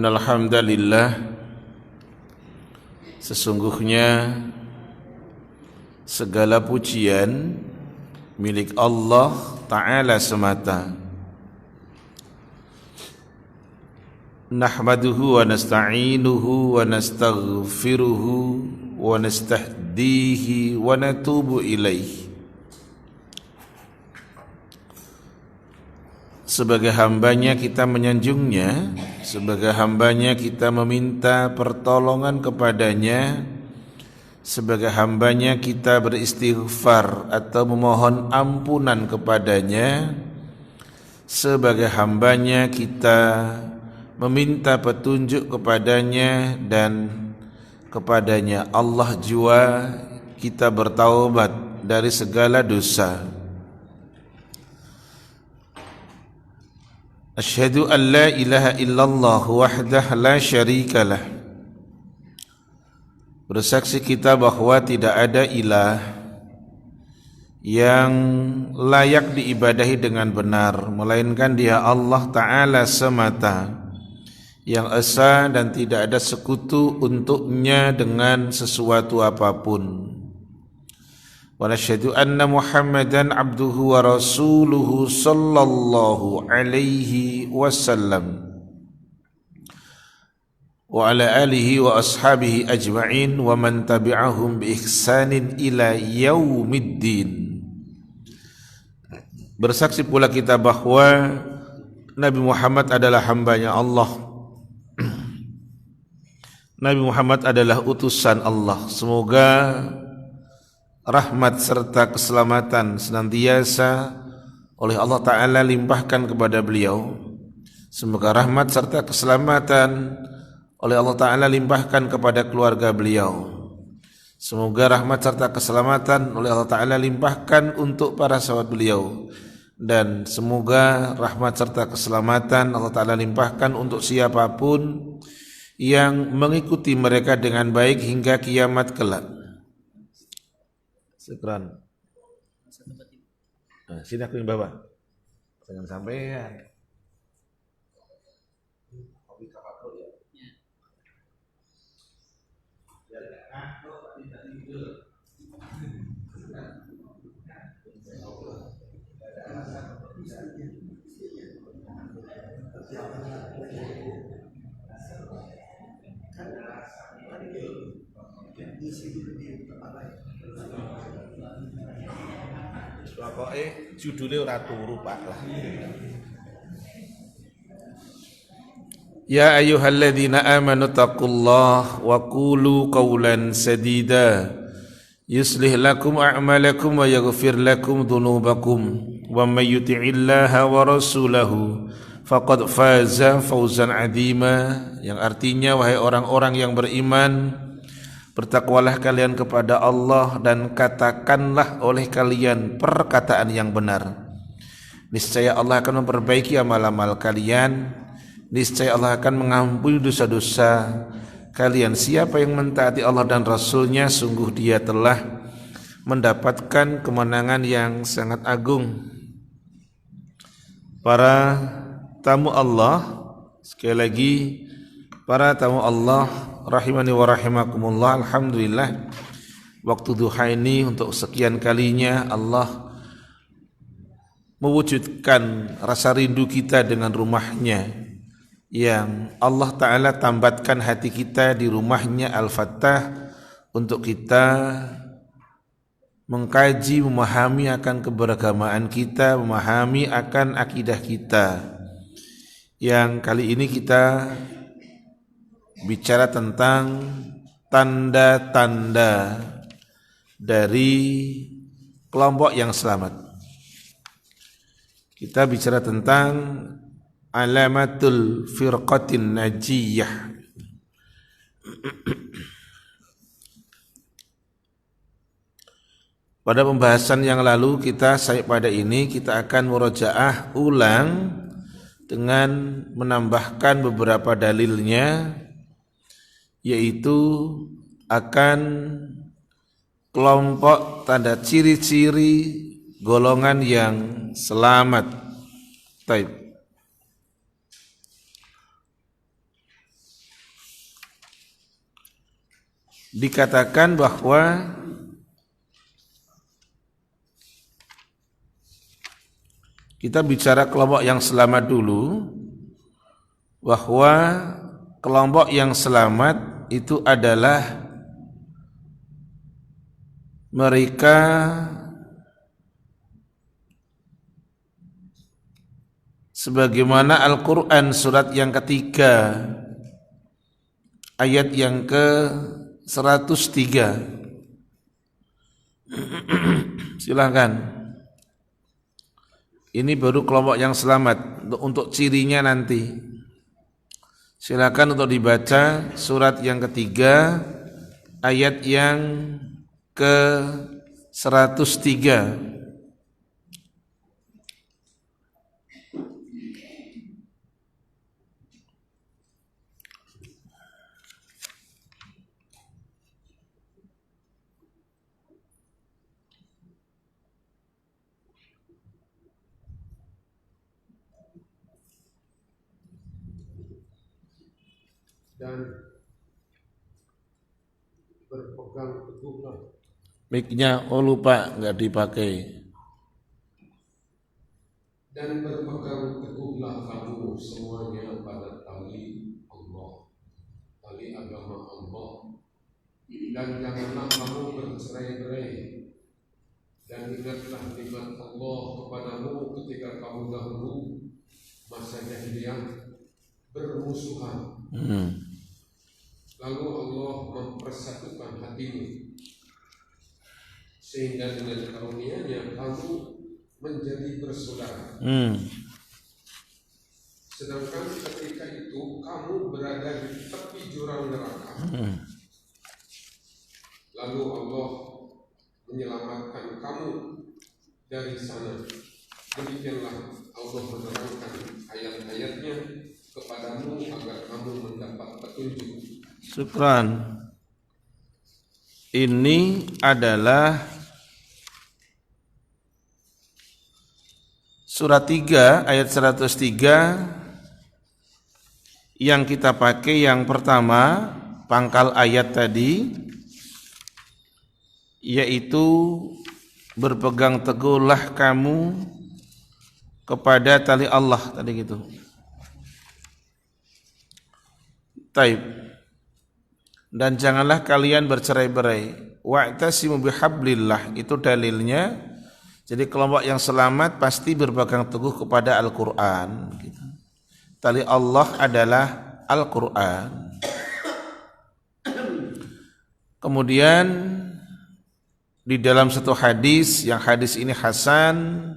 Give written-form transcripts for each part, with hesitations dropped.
Innal hamdalillah, sesungguhnya segala pujian milik Allah Ta'ala semata. Nahmaduhu wa nasta'inuhu wa nastaghfiruhu wa nastahdihi wa natubu ilaih. Sebagai hambanya kita menyanjungnya, sebagai hambanya kita meminta pertolongan kepadanya, sebagai hambanya kita beristighfar atau memohon ampunan kepadanya, sebagai hambanya kita meminta petunjuk kepadanya, dan kepadanya Allah jua kita bertaubat dari segala dosa. Asyhadu an la ilaha illallah wahdah la syarikalah. Bersaksi kita bahwa tidak ada ilah yang layak diibadahi dengan benar melainkan Dia Allah Ta'ala semata, yang esa dan tidak ada sekutu untuknya dengan sesuatu apapun. Wa nasyhadu anna Muhammadan abduhu wa rasuluhu sallallahu alaihi wasallam wa ala alihi wa ashabihi ajma'in wa man tabi'ahum bi ihsanin ila yaumiddin. Bersaksi pula kita bahwa Nabi Muhammad adalah hambanya Allah. Nabi Muhammad adalah utusan Allah. Semoga rahmat serta keselamatan senantiasa oleh Allah Ta'ala limpahkan kepada beliau. Semoga rahmat serta keselamatan oleh Allah Ta'ala limpahkan kepada keluarga beliau. Semoga rahmat serta keselamatan oleh Allah Ta'ala limpahkan untuk para sahabat beliau. Dan semoga rahmat serta keselamatan Allah Ta'ala limpahkan untuk siapapun yang mengikuti mereka dengan baik hingga kiamat kelak. Syukran. Nah, sini aku yang bawa. Jangan sampean. Pokoke judule ora turu Pak lah. Ya ayyuhalladzina amanu taqullaha wa qulu qawlan sadida yuslih lakum a'malakum wa yaghfir lakum dhunubakum wa may yuti'illaha wa rasulahu faqad faza fawzan 'azima, yang artinya wahai orang-orang yang beriman, bertakwalah kalian kepada Allah dan katakanlah oleh kalian perkataan yang benar. Niscaya Allah akan memperbaiki amal-amal kalian. Niscaya Allah akan mengampuni dosa-dosa kalian. Siapa yang mentaati Allah dan Rasulnya, sungguh dia telah mendapatkan kemenangan yang sangat agung. Para tamu Allah, sekali lagi para tamu Allah rahimani wa rahimakumullah, alhamdulillah waktu duha ini untuk sekian kalinya Allah mewujudkan rasa rindu kita dengan rumahnya, yang Allah Ta'ala tambatkan hati kita di rumahnya Al-Fattah untuk kita mengkaji, memahami akan keberagamaan kita, memahami akan akidah kita. Yang kali ini kita bicara tentang tanda-tanda dari kelompok yang selamat. Kita bicara tentang alamatul firqatin najiyah. Pada pembahasan yang lalu kita akan murojaah ulang dengan menambahkan beberapa dalilnya, yaitu akan kelompok tanda ciri-ciri golongan yang selamat. Taib. dikatakan bahwa kita bicara kelompok yang selamat dulu, bahwa kelompok yang selamat itu adalah mereka sebagaimana Al-Quran surat yang ketiga ayat yang ke-103. Silakan. Ini baru kelompok yang selamat. Untuk cirinya nanti silakan untuk dibaca surat yang ketiga ayat yang ke-103. Dan berpegang teguhlah. Mic-nya lupa nggak dipakai. Dan berpegang teguhlah kamu semuanya pada tali Allah, tali agama Allah. Dan janganlah kamu bercerai-berai. Dan ingatlah nikmat Allah kepadamu ketika kamu dahulu masa jahiliyah bermusuhan. Lalu Allah mempersatukan hatimu, sehingga dengan karunia-Nya kamu menjadi bersaudara. Sedangkan ketika itu kamu berada di tepi jurang neraka. Lalu Allah menyelamatkan kamu dari sana. Demikianlah Allah menerangkan ayat-ayatnya kepadamu agar kamu mendapat petunjuk. Syukran. Ini adalah surat 3 ayat 103 yang kita pakai yang pertama, pangkal ayat tadi, yaitu berpegang teguhlah kamu kepada tali Allah tadi gitu. Taib. Dan janganlah kalian bercerai-berai. Wa'tasimu bihablillah, itu dalilnya. Jadi kelompok yang selamat pasti berpegang teguh kepada Al-Quran gitu. Tali Allah adalah Al-Quran. Kemudian di dalam satu hadis, yang hadis ini hasan,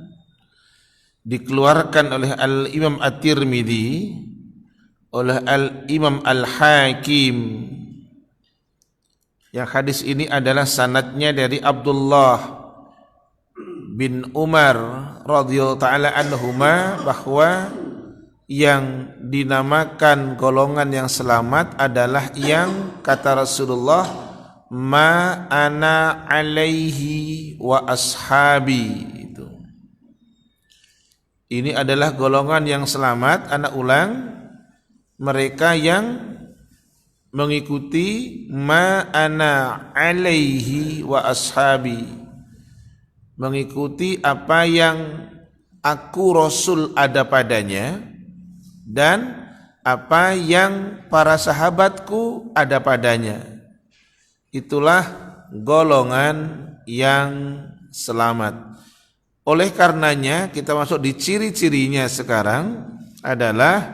dikeluarkan oleh Al-Imam At-Tirmidzi, oleh Al-Imam Al-Hakim. Yang hadis ini adalah sanadnya dari Abdullah bin Umar radhiyallahu ta'ala anhuma, bahwa yang dinamakan golongan yang selamat adalah yang kata Rasulullah, ma ana alaihi wa ashabi. Itu. Ini adalah golongan yang selamat, anak ulang, mereka yang mengikuti ma ana alaihi wa ashabi, mengikuti apa yang aku Rasul ada padanya dan apa yang para sahabatku ada padanya. Itulah golongan yang selamat. Oleh karenanya kita masuk di ciri-cirinya sekarang adalah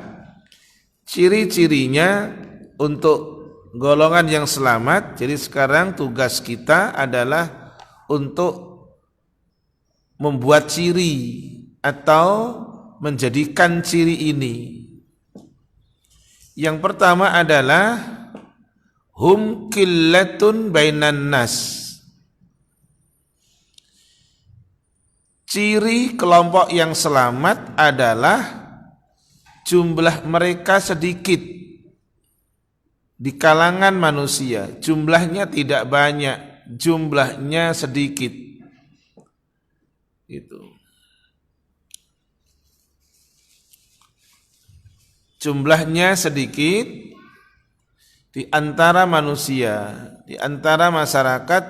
ciri-cirinya untuk golongan yang selamat. Jadi sekarang tugas kita adalah untuk membuat ciri atau menjadikan ciri ini. Yang pertama adalah hum qillatun bainan nas. Ciri kelompok yang selamat adalah jumlah mereka sedikit di kalangan manusia, jumlahnya tidak banyak, jumlahnya sedikit. Itu. Jumlahnya sedikit di antara manusia. di antara masyarakat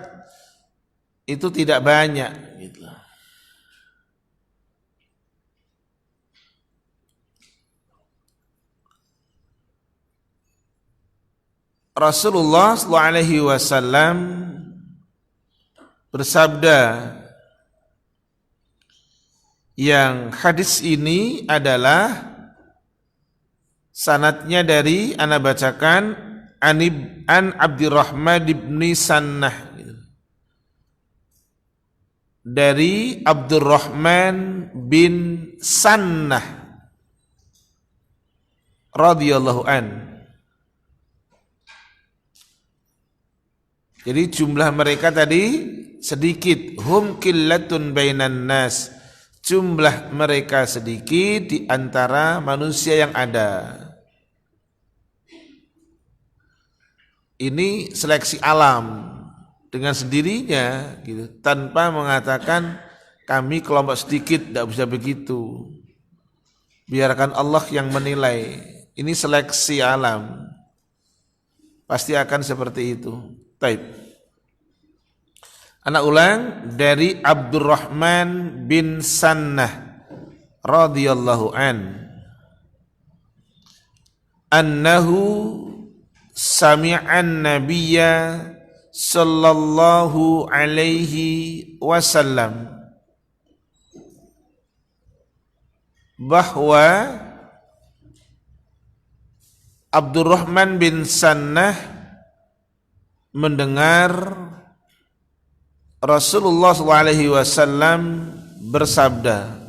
itu tidak banyak gitu. Rasulullah SAW bersabda, yang hadis ini adalah sanadnya dari ana bacakan an Abdurrahman bin Sannah, dari Abdurrahman bin Sannah radhiyallahu an. Jadi jumlah mereka tadi sedikit, hum qillatun bainan nas, jumlah mereka sedikit di antara manusia yang ada. Ini seleksi alam dengan sendirinya gitu, tanpa mengatakan kami kelompok sedikit, tidak bisa begitu. Biarkan Allah yang menilai. Ini seleksi alam. Pasti akan seperti itu. Taib. Anak ulang, dari Abdurrahman bin Sannah radhiyallahu an, annahu sami'an nabiyya sallallahu alaihi wasallam, bahwa Abdurrahman bin Sannah mendengar Rasulullah SAW bersabda,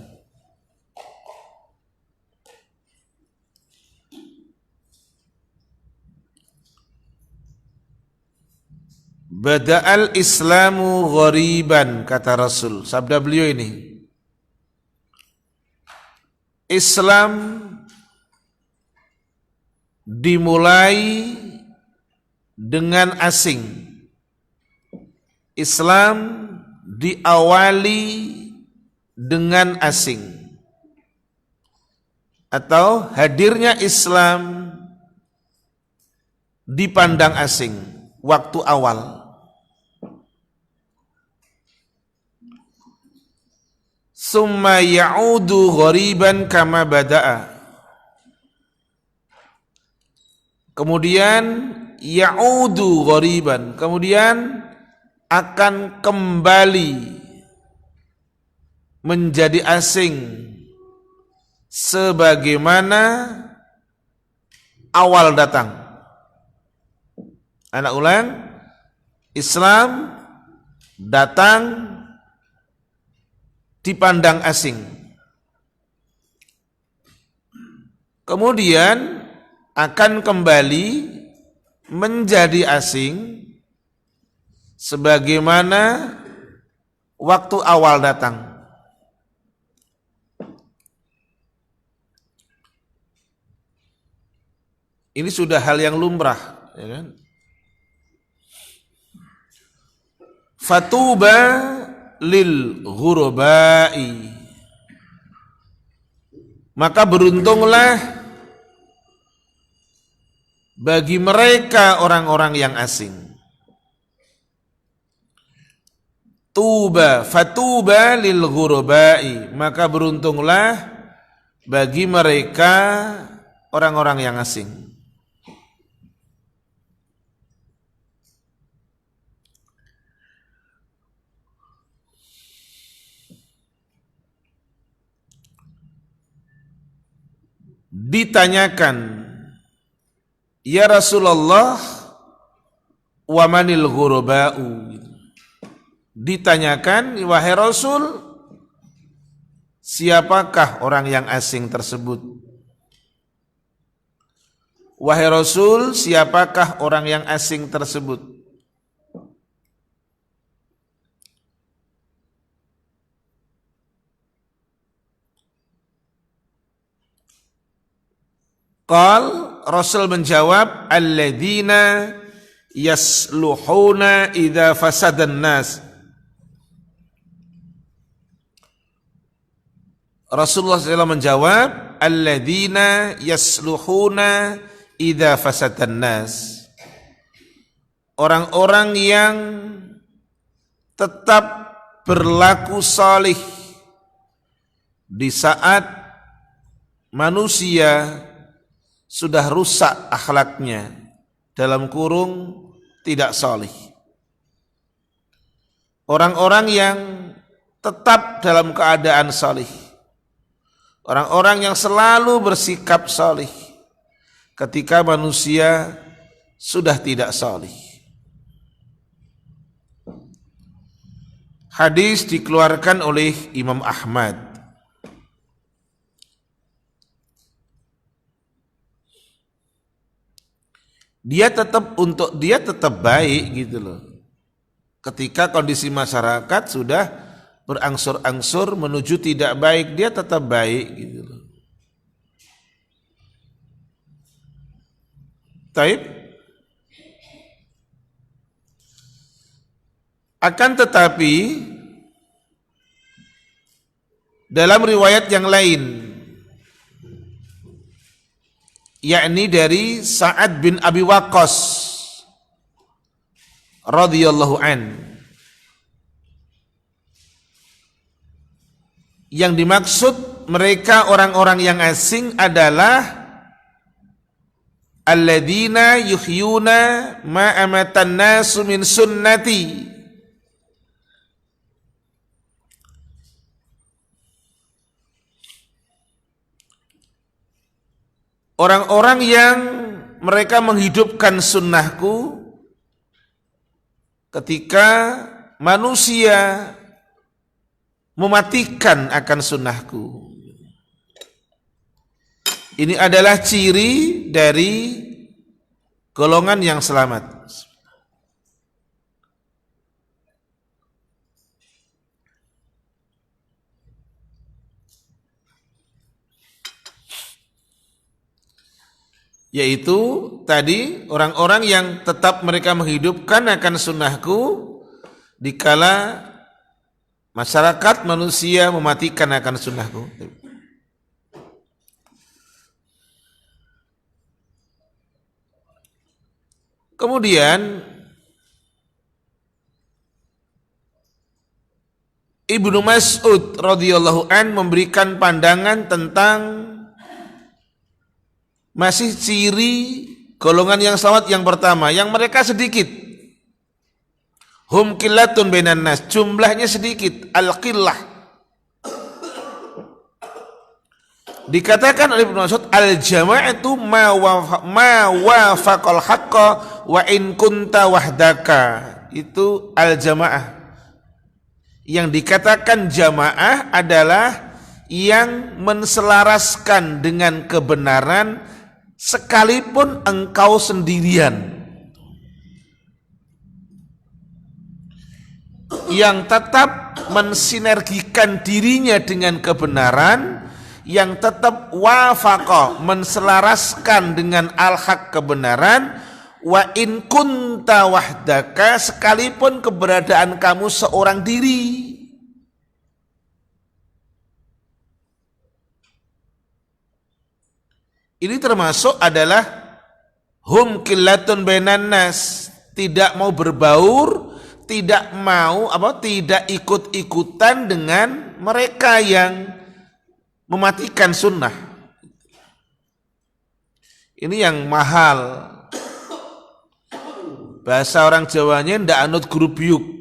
Bada'al Islamu ghariban, kata Rasul. Sabda beliau ini, Islam dimulai dengan asing. Islam diawali dengan asing, atau hadirnya Islam dipandang asing waktu awal. Summa ya'udu ghariban kama bada'a. Kemudian ya'udu ghariban, kemudian akan kembali menjadi asing sebagaimana awal datang. Anak ulang, Islam datang dipandang asing, kemudian akan kembali menjadi asing sebagaimana waktu awal datang. Ini sudah hal yang lumrah, ya kan? Fatuba lil ghurabai, maka beruntunglah bagi mereka orang-orang yang asing. Tuba, fatuba lil ghurabai, maka beruntunglah bagi mereka orang-orang yang asing. Ditanyakan, ya Rasulullah, wa manil ghuraba'u? Ditanyakan, wahai Rasul, siapakah orang yang asing tersebut? Wahai Rasul, siapakah orang yang asing tersebut? Qal, Rasul menjawab, alladzina yasluhuna idza fasadan nas. Rasulullah SAW menjawab, alladzina yasluhuna idza fasadan nas. orang-orang yang tetap berlaku salih di saat manusia sudah rusak akhlaknya, dalam kurung tidak salih. Orang-orang yang tetap dalam keadaan salih, orang-orang yang selalu bersikap salih ketika manusia sudah tidak salih. Hadis dikeluarkan oleh Imam Ahmad. Dia tetap baik gitu loh. Ketika kondisi masyarakat sudah berangsur-angsur menuju tidak baik, dia tetap baik gitu loh. Taib. Akan tetapi dalam riwayat yang lain, yakni dari Sa'ad bin Abi Waqqas radhiyallahu an, yang dimaksud mereka orang-orang yang asing adalah alladzina yuhyuna ma amatan nasu min sunnati, orang-orang yang mereka menghidupkan sunnahku ketika manusia mematikan akan sunnahku. Ini adalah ciri dari golongan yang selamat. Yaitu tadi orang-orang yang tetap mereka menghidupkan akan sunnahku dikala masyarakat manusia mematikan akan sunnahku. Kemudian Ibnu Mas'ud radhiyallahu an memberikan pandangan tentang masih ciri golongan yang selamat yang pertama, yang mereka sedikit. Hum qillatun bainan nas, jumlahnya sedikit, al-qillah. Dikatakan oleh Ibnu Mas'ud, al-jama'atu ma wafaqal haqqa wa in kunta wahdaka. Itu al-jama'ah. Yang dikatakan jamaah adalah yang menselaraskan dengan kebenaran sekalipun engkau sendirian, yang tetap mensinergikan dirinya dengan kebenaran, yang tetap wafaqah, menselaraskan dengan al-haq kebenaran, wa in kunta wahdaka, sekalipun keberadaan kamu seorang diri. Ini termasuk adalah hum qillatun bainan nas, tidak mau berbaur, tidak ikut-ikutan dengan mereka yang mematikan sunnah. Ini yang mahal. Bahasa orang Jawanya ndak anut grup yuk.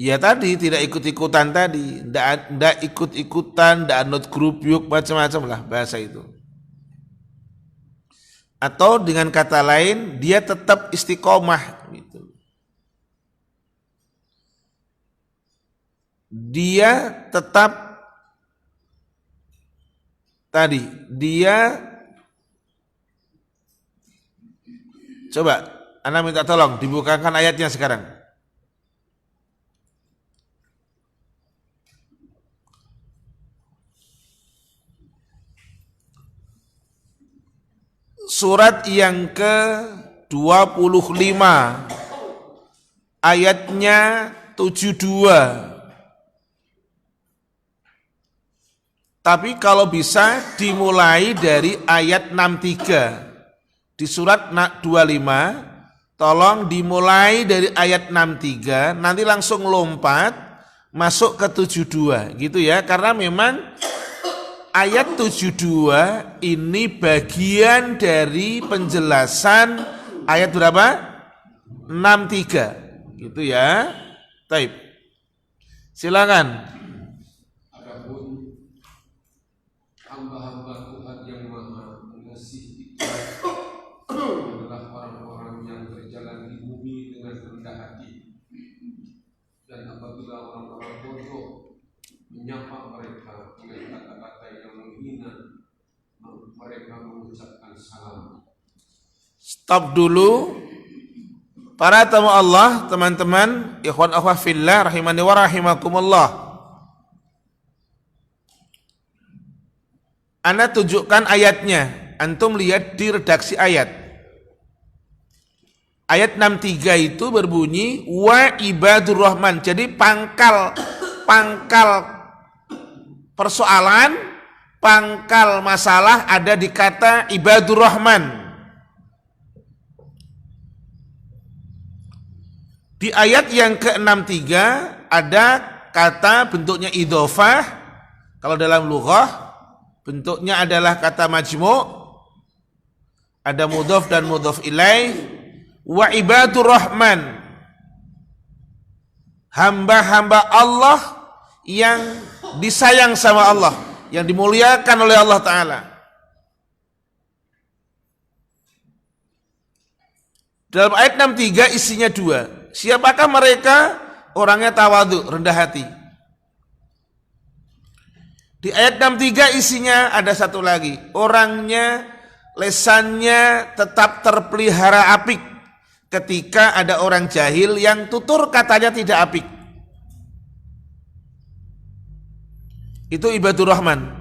Ya tadi tidak ikut-ikutan tadi, ndak ikut-ikutan, ndak anut grup yuk, macam-macam lah bahasa itu. Atau dengan kata lain, dia tetap istiqomah gitu. Dia tetap tadi, dia coba Anda minta tolong dibukakan ayatnya sekarang. Surat yang ke-25 ayatnya 72. Tapi kalau bisa dimulai dari ayat 63. di surat 25, tolong dimulai dari ayat 63, nanti langsung lompat masuk ke 72 gitu ya, karena memang ayat 72 ini bagian dari penjelasan ayat berapa? 63 gitu ya. Taib. Silakan. Adapun hamba-hamba Tuhan yang Maha Mengasihi itu adalah orang-orang yang berjalan di bumi dengan rendah hati, dan apabila orang-orang bodoh menyapa mereka dengan kata-kata yang menghina, mereka mengucapkan salam. Stop dulu. Para tamu Allah, teman-teman, ikhwan akhwat fillah rahimani wa rahimakumullah. Ana tunjukkan ayatnya. Antum lihat di redaksi ayat. Ayat 63 itu berbunyi wa ibadur rahman. Jadi pangkal persoalan, pangkal masalah ada di kata ibadur rahman. Di ayat yang ke-63 ada kata bentuknya idhofah. Kalau dalam lughah bentuknya adalah kata majmu'. Ada mudhof dan mudhof ilaih. Wa ibadur rahman. Hamba-hamba Allah yang disayang sama Allah, yang dimuliakan oleh Allah Ta'ala. Dalam ayat 63 isinya dua. Siapakah mereka? Orangnya tawadhu, rendah hati. Di ayat 63 isinya ada satu lagi. Orangnya, lesannya tetap terpelihara apik ketika ada orang jahil yang tutur katanya tidak apik. Itu ibadur rahman.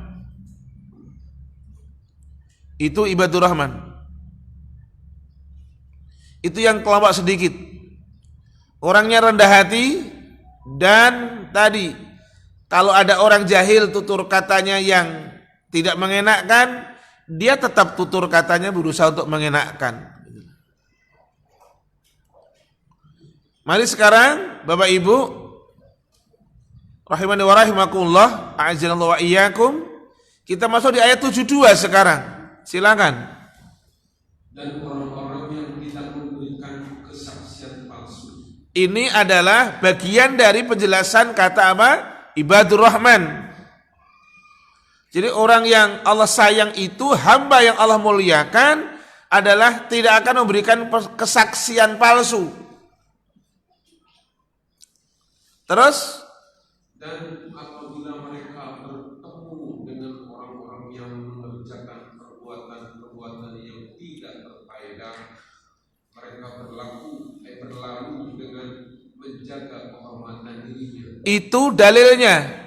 Itu ibadur rahman. Itu yang kelompok sedikit. Orangnya rendah hati, dan tadi kalau ada orang jahil tutur katanya yang tidak mengenakkan, dia tetap tutur katanya berusaha untuk mengenakkan. Mari sekarang Bapak Ibu rahimani wa rahimakumullah, a'azzallahu wa iyyakum, kita masuk di ayat 72 sekarang. Silakan. Dan orang-orang yang tidak memberikan kesaksian palsu. Ini adalah bagian dari penjelasan kata apa? Ibadur rahman. Jadi orang yang Allah sayang itu, hamba yang Allah muliakan adalah tidak akan memberikan kesaksian palsu. Terus, Dan apabila mereka bertemu dengan orang-orang yang mengerjakan perbuatan-perbuatan yang tidak berfaedah, mereka berlalu dengan menjaga kehormatan dirinya. itu dalilnya.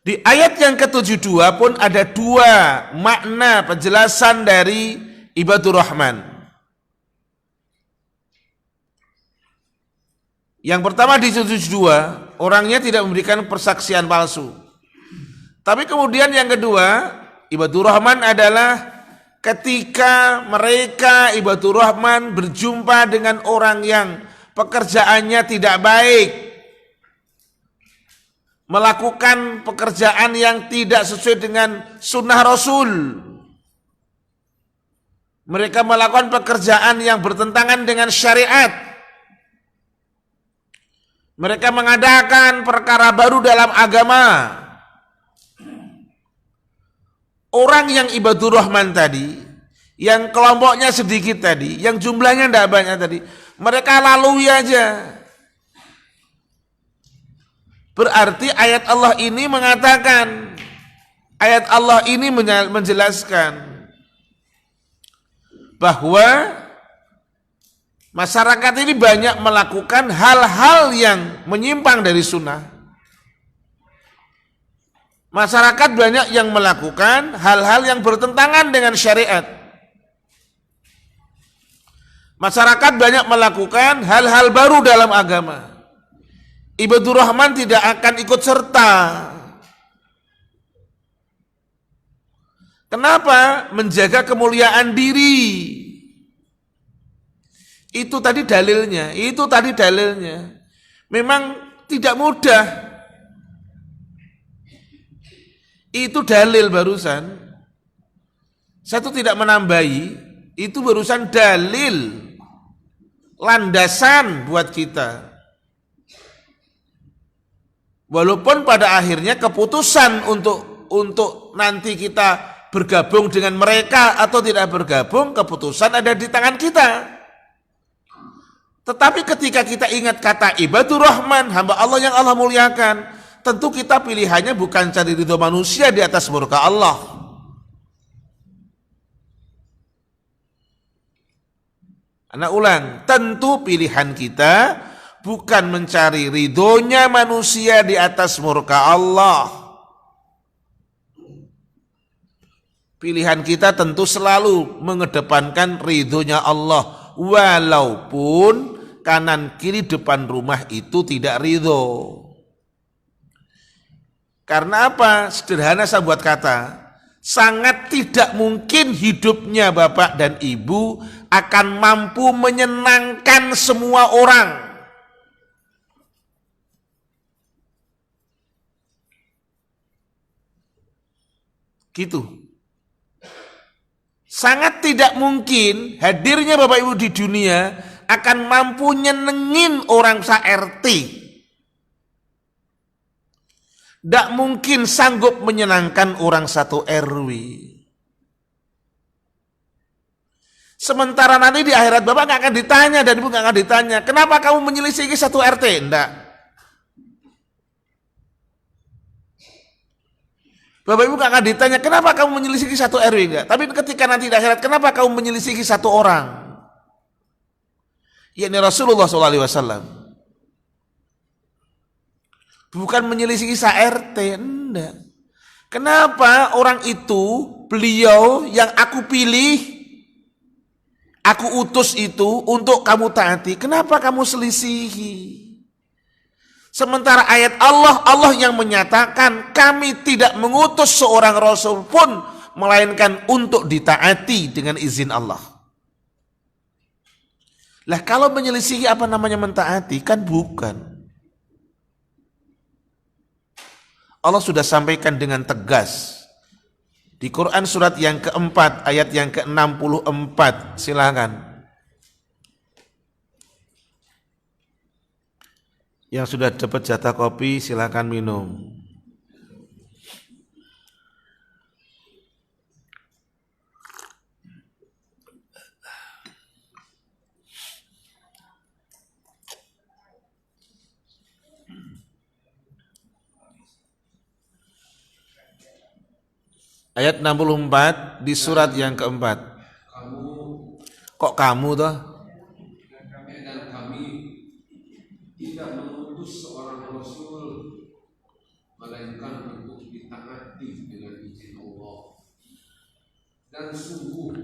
Di ayat yang ke-72 pun ada dua makna penjelasan dari ibadur rahman. Yang pertama di 72, orangnya tidak memberikan persaksian palsu. Tapi kemudian yang kedua, ibadur rahman adalah ketika mereka ibadur rahman berjumpa dengan orang yang pekerjaannya tidak baik, melakukan pekerjaan yang tidak sesuai dengan sunnah Rasul, mereka melakukan pekerjaan yang bertentangan dengan syariat, mereka mengadakan perkara baru dalam agama. Orang yang ibadur rahman tadi, yang kelompoknya sedikit tadi, yang jumlahnya tidak banyak tadi, mereka lalui aja. Berarti ayat Allah ini mengatakan, ayat Allah ini menjelaskan bahwa masyarakat ini banyak melakukan hal-hal yang menyimpang dari sunnah. Masyarakat banyak yang melakukan hal-hal yang bertentangan dengan syariat. Masyarakat banyak melakukan hal-hal baru dalam agama. Ibadur rahman tidak akan ikut serta. Kenapa? Menjaga kemuliaan diri. Itu tadi dalilnya. Memang tidak mudah. Itu dalil barusan. Satu tidak menambahi, itu barusan dalil. Landasan buat kita. Walaupun pada akhirnya keputusan untuk nanti kita bergabung dengan mereka atau tidak bergabung, keputusan ada di tangan kita. Tetapi ketika kita ingat kata ibadur rahman, hamba Allah yang Allah muliakan, tentu kita pilihannya bukan cari ridho manusia di atas murka Allah. Anak ulang, tentu pilihan kita bukan mencari ridhonya manusia di atas murka Allah. Pilihan kita tentu selalu mengedepankan ridhonya Allah, walaupun kanan kiri depan rumah itu tidak ridho. Karena apa? Sederhana saya buat kata, sangat tidak mungkin hidupnya bapak dan ibu akan mampu menyenangkan semua orang. Gitu. Sangat tidak mungkin hadirnya Bapak Ibu di dunia akan mampu nyenengin orang sa-RT. Tidak mungkin sanggup menyenangkan orang satu RW. Sementara nanti di akhirat Bapak nggak akan ditanya dan Ibu nggak akan ditanya, kenapa kamu menyelisihi satu RT? Enggak. Bapak Ibu akan ditanya, kenapa kamu menyelisihi satu RW? Enggak. Tapi ketika nanti di akhirat, kenapa kamu menyelisihi satu orang? Yakni Rasulullah SAW. Bukan menyelisihi sa-RT, enggak. Kenapa orang itu, beliau yang aku pilih, aku utus itu untuk kamu taati, kenapa kamu selisihi? Sementara ayat Allah yang menyatakan kami tidak mengutus seorang rasul pun melainkan untuk ditaati dengan izin Allah. Lah kalau menyelisihi apa namanya mentaati? Kan bukan. Allah sudah sampaikan dengan tegas. Di Quran surat yang keempat ayat yang ke-64. Silakan. Yang sudah dapat jatah kopi silakan minum. Ayat 64 di surat yang keempat. Kok kamu toh? Dan kami tidak mengutus seorang rasul melainkan untuk ditaati dengan izin Allah. Dan sungguh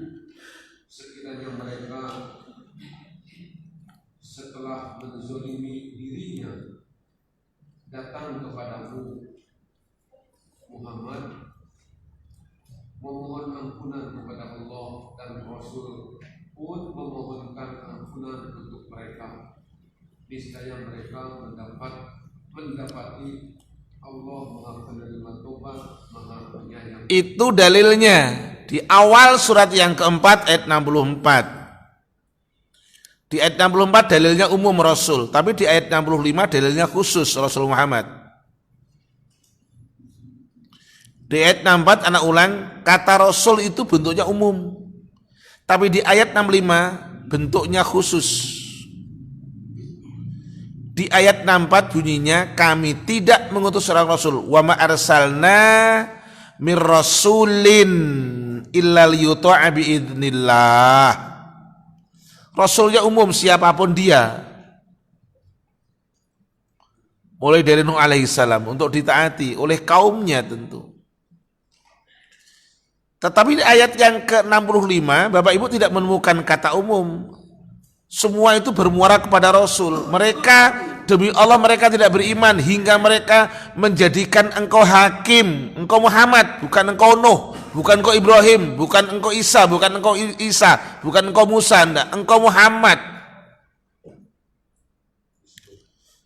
sekiranya mereka setelah menzalimi dirinya datang kepadamu Muhammad memohon ampunan kepada Allah dan Rasul pun memohonkan ampunan untuk mereka, niscaya mereka mendapati Allah Maha Penerima Tobat, Maha Penyayang. Itu dalilnya di awal surat yang keempat ayat 64. Di ayat 64 dalilnya umum Rasul, tapi di ayat 65 dalilnya khusus Rasul Muhammad. Di ayat 64 anak ulang, kata Rasul itu bentuknya umum. Tapi di ayat 65 bentuknya khusus. Di ayat 64 bunyinya kami tidak mengutus seorang Rasul. Wa ma arsalna mir rasulin illa liyuta'a biidznillah. Rasulnya umum siapapun dia. Mulai dari Nuh alaihissalam untuk ditaati oleh kaumnya tentu. Tetapi di ayat yang ke-65 Bapak Ibu tidak menemukan kata umum. Semua itu bermuara kepada Rasul. Mereka demi Allah mereka tidak beriman hingga mereka menjadikan engkau hakim, engkau Muhammad, bukan engkau Nuh, bukan engkau Ibrahim, bukan engkau Isa, bukan engkau Musa, enggak, engkau Muhammad.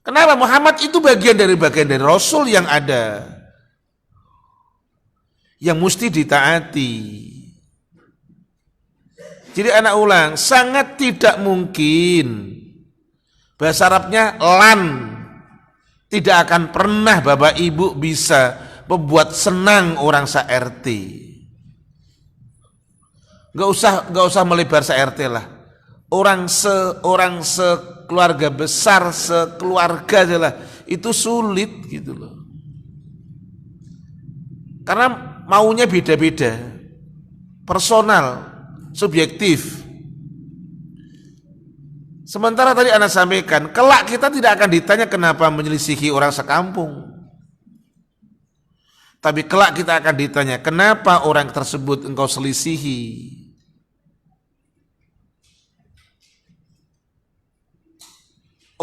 Kenapa? Muhammad itu bagian dari Rasul yang ada, yang mesti ditaati. Jadi anak ulang, sangat tidak mungkin, bahasa Arabnya lan, tidak akan pernah Bapak Ibu bisa membuat senang orang se-RT. Gak usah melebar se-RT lah. Orang sekeluarga besar, sekeluarga aja lah, itu sulit gitu loh. Karena maunya beda-beda, personal, subjektif. Sementara tadi Anda sampaikan, kelak kita tidak akan ditanya kenapa menyelisihi orang sekampung. Tapi kelak kita akan ditanya, kenapa orang tersebut engkau selisihi?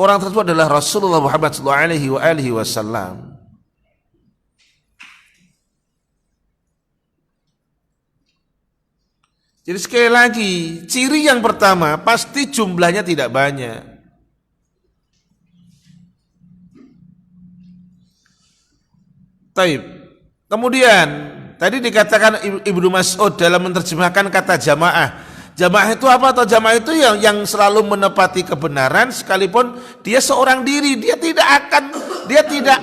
Orang tersebut adalah Rasulullah Muhammad SAW. Jadi sekali lagi, ciri yang pertama pasti jumlahnya tidak banyak. Taib. Kemudian tadi dikatakan Ibnu Mas'ud dalam menerjemahkan kata jamaah. Jamaah itu apa? Atau jamaah itu yang selalu menepati kebenaran sekalipun dia seorang diri, dia tidak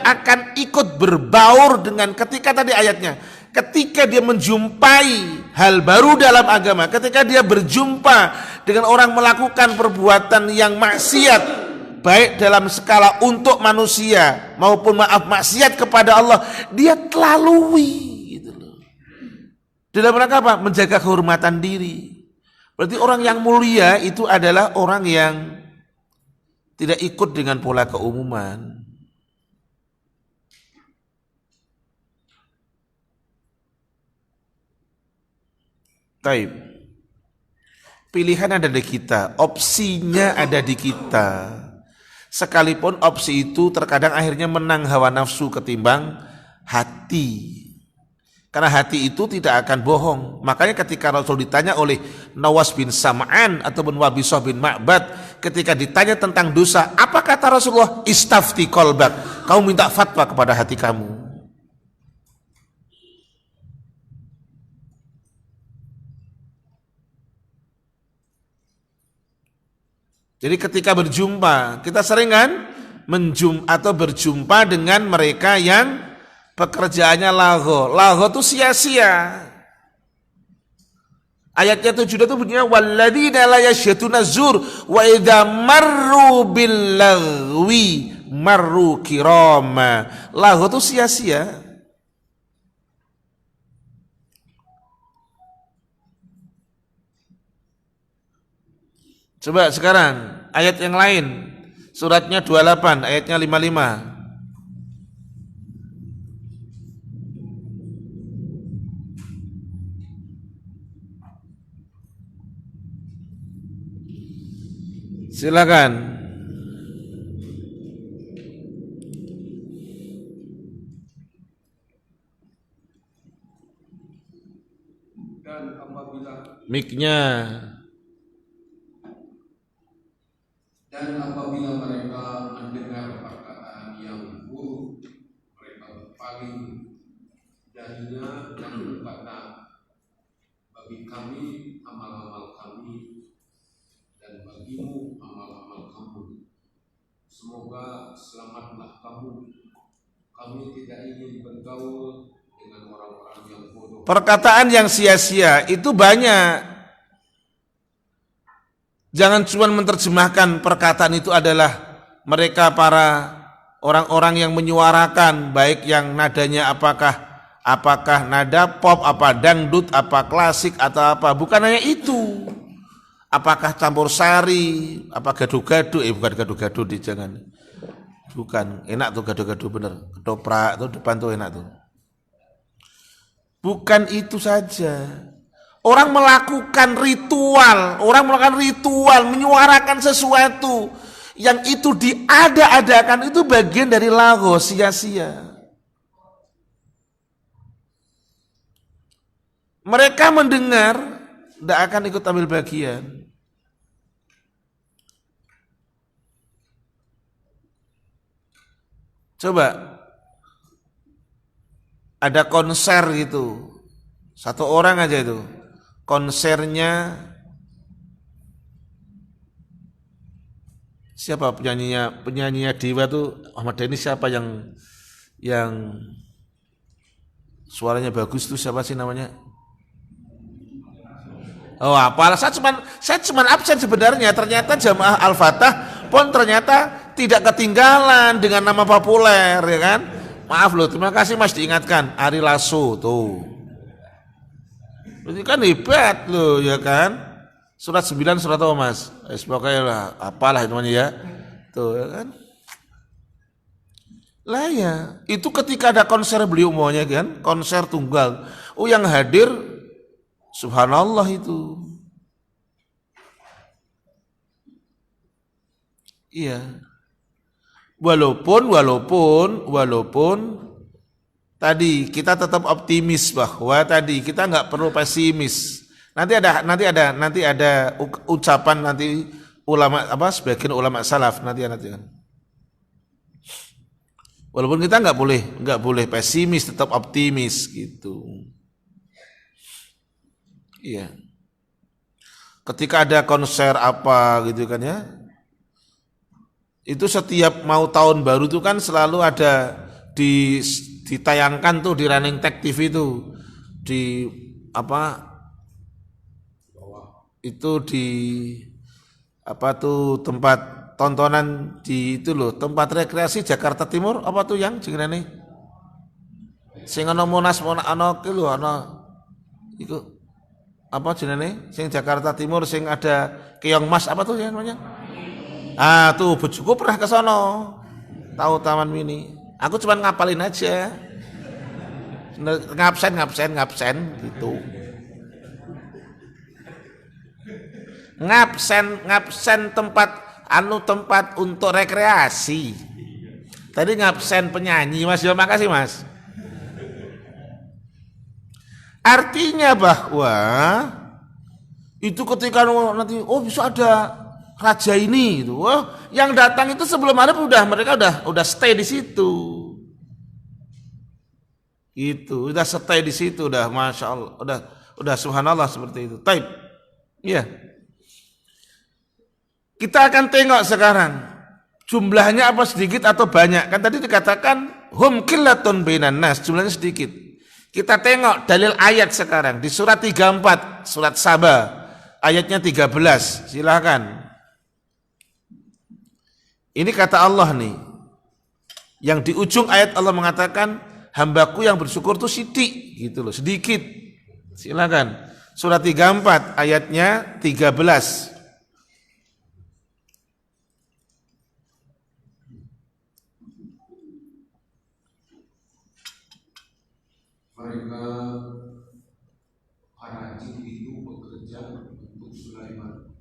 akan ikut berbaur dengan, ketika tadi ayatnya, ketika dia menjumpai hal baru dalam agama, ketika dia berjumpa dengan orang melakukan perbuatan yang maksiat, baik dalam skala untuk manusia maupun maksiat kepada Allah, dia telalui gitu loh. Dalam rangka apa? Menjaga kehormatan diri. Berarti orang yang mulia itu adalah orang yang tidak ikut dengan pola keumuman. Taib. Pilihan ada di kita, opsinya ada di kita. Sekalipun opsi itu terkadang akhirnya menang hawa nafsu ketimbang hati. Karena hati itu tidak akan bohong. Makanya ketika Rasul ditanya oleh Nawas bin Sam'an ataupun Wabisah bin Ma'bad, ketika ditanya tentang dosa, apa kata Rasulullah? Istafti qalbak, kamu minta fatwa kepada hati kamu. Jadi ketika berjumpa, kita sering kan berjumpa dengan mereka yang pekerjaannya laho itu sia-sia. Ayatnya 7 itu bunyinya walladzina la yasyatuna zur wa idza marru bil lagwi marru kirama. Laho itu sia-sia. Coba sekarang ayat yang lain, suratnya 28 ayatnya 55. Silakan. Dan apabila mereka mendengar perkataan yang buruk, mereka berpaling darinya dan berkata, bagi kami amal-amal kami dan bagimu amal-amal kamu. Semoga selamatlah kamu. Kami tidak ingin bergaul dengan orang-orang yang bodoh. Perkataan yang sia-sia itu banyak. Jangan cuma menerjemahkan perkataan itu adalah mereka para orang-orang yang menyuarakan, baik yang nadanya apakah nada pop, apa dangdut, apa klasik atau apa. Bukan hanya itu. Apakah campur sari, apa gado-gado, bukan gado-gado jangan. Bukan, enak tuh gado-gado bener. Ketoprak tuh depan tuh enak tuh. Bukan itu saja. Orang melakukan ritual, menyuarakan sesuatu yang itu diada-adakan, itu bagian dari lago, sia-sia. Mereka mendengar, tidak akan ikut ambil bagian. Coba, ada konser gitu, satu orang aja itu, konsernya siapa penyanyinya Dewa tuh Ahmad Dhani, siapa yang suaranya bagus tuh, siapa sih namanya? Oh, apalah, saya cuman absen sebenarnya. Ternyata Jamaah Al-Fatah pun ternyata tidak ketinggalan dengan nama populer, ya kan? Maaf loh, terima kasih Mas diingatkan. Ari Lasso tuh. Itu kan hebat loh, ya kan? Surat 9 surat apa Mas? Pokoknya lah, apalah itu namanya ya. Tuh, ya kan? Lah ya, itu ketika ada konser beliau umumnya kan, konser tunggal. Oh, yang hadir subhanallah itu. Iya. Walaupun tadi kita tetap optimis bahwa tadi kita nggak perlu pesimis. Nanti ada ucapan nanti ulama sebagian ulama salaf nanti. Walaupun kita nggak boleh pesimis, tetap optimis gitu. Iya. Ketika ada konser apa gitu kan ya, itu setiap mau tahun baru itu kan selalu ada ditayangkan tuh di Running Tech TV itu di tempat tontonan di itu loh, tempat rekreasi Jakarta Timur apa tuh yang jenenge sing ana Monas ana ki lho ana iku apa jenenge sing Jakarta Timur sing ada Keong Mas apa tuh ya namanya? Tuh bojoku pernah ke sono. Tahu Taman Mini. Aku cuma ngapalin aja. Ngabsen gitu. Ngabsen tempat untuk rekreasi. Tadi ngabsen penyanyi Mas, ya makasih Mas. Artinya bahwa itu ketika nanti bisa ada raja ini itu, yang datang itu sebelum ada mereka udah stay di situ. Itu udah stay di situ, udah masya Allah, udah subhanallah seperti itu. Taib, iya. Kita akan tengok sekarang jumlahnya apa sedikit atau banyak. Kan tadi dikatakan hum qillatun bainan nas, jumlahnya sedikit. Kita tengok dalil ayat sekarang di surat 34, surat Saba, ayatnya 13. Silakan. Ini kata Allah nih. Yang di ujung ayat Allah mengatakan hambaku yang bersyukur itu sidik gitu loh, sedikit. Silakan. Surat 34 ayatnya 13. Mereka para jin itu bekerja untuk Sulaiman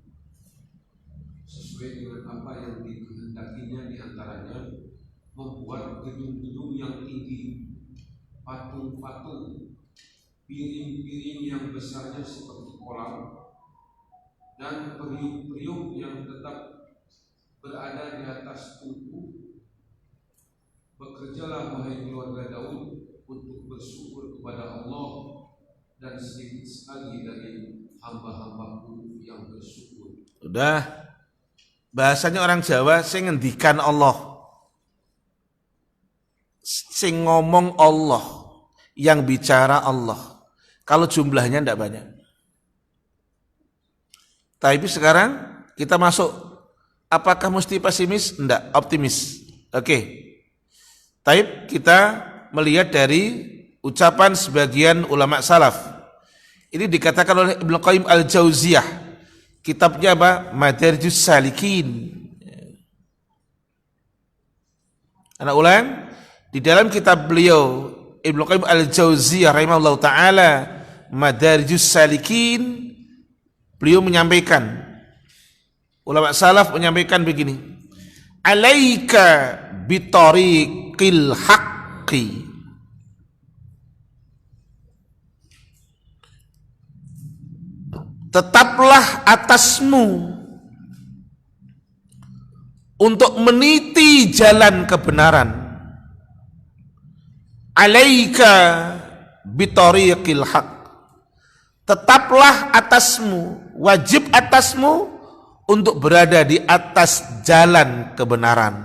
sesuai dengan apa yang dikehendakinya, di antaranya membuat gedung-gedung yang tinggi, patung-patung, piring-piring yang besarnya seperti kolam, dan periuk-periuk yang tetap berada di atas tungku. Bekerjalah wahai keluarga Daud untuk bersyukur kepada Allah, dan sedikit sekali dari hamba-hambaku yang bersyukur. Udah, bahasanya orang Jawa sing ngendikan Allah, sing ngomong Allah, yang bicara Allah. Kalau jumlahnya tidak banyak. Tapi sekarang kita masuk, apakah mesti pesimis? Tidak, optimis. Oke. Tapi kita melihat dari ucapan sebagian ulama salaf. Ini dikatakan oleh Ibnu Qayyim Al-Jauziyah. Kitabnya apa? Madarijus Salikin. Anak ulang, di dalam kitab beliau Ibnu Qayyim Al-Jauziyah rahimahullah taala, Madarijus Salikin, beliau menyampaikan, ulama salaf menyampaikan begini, alaika bitariqil haqqi, tetaplah atasmu untuk meniti jalan kebenaran. Alaika bitariqil haq. Tetaplah atasmu, wajib atasmu untuk berada di atas jalan kebenaran.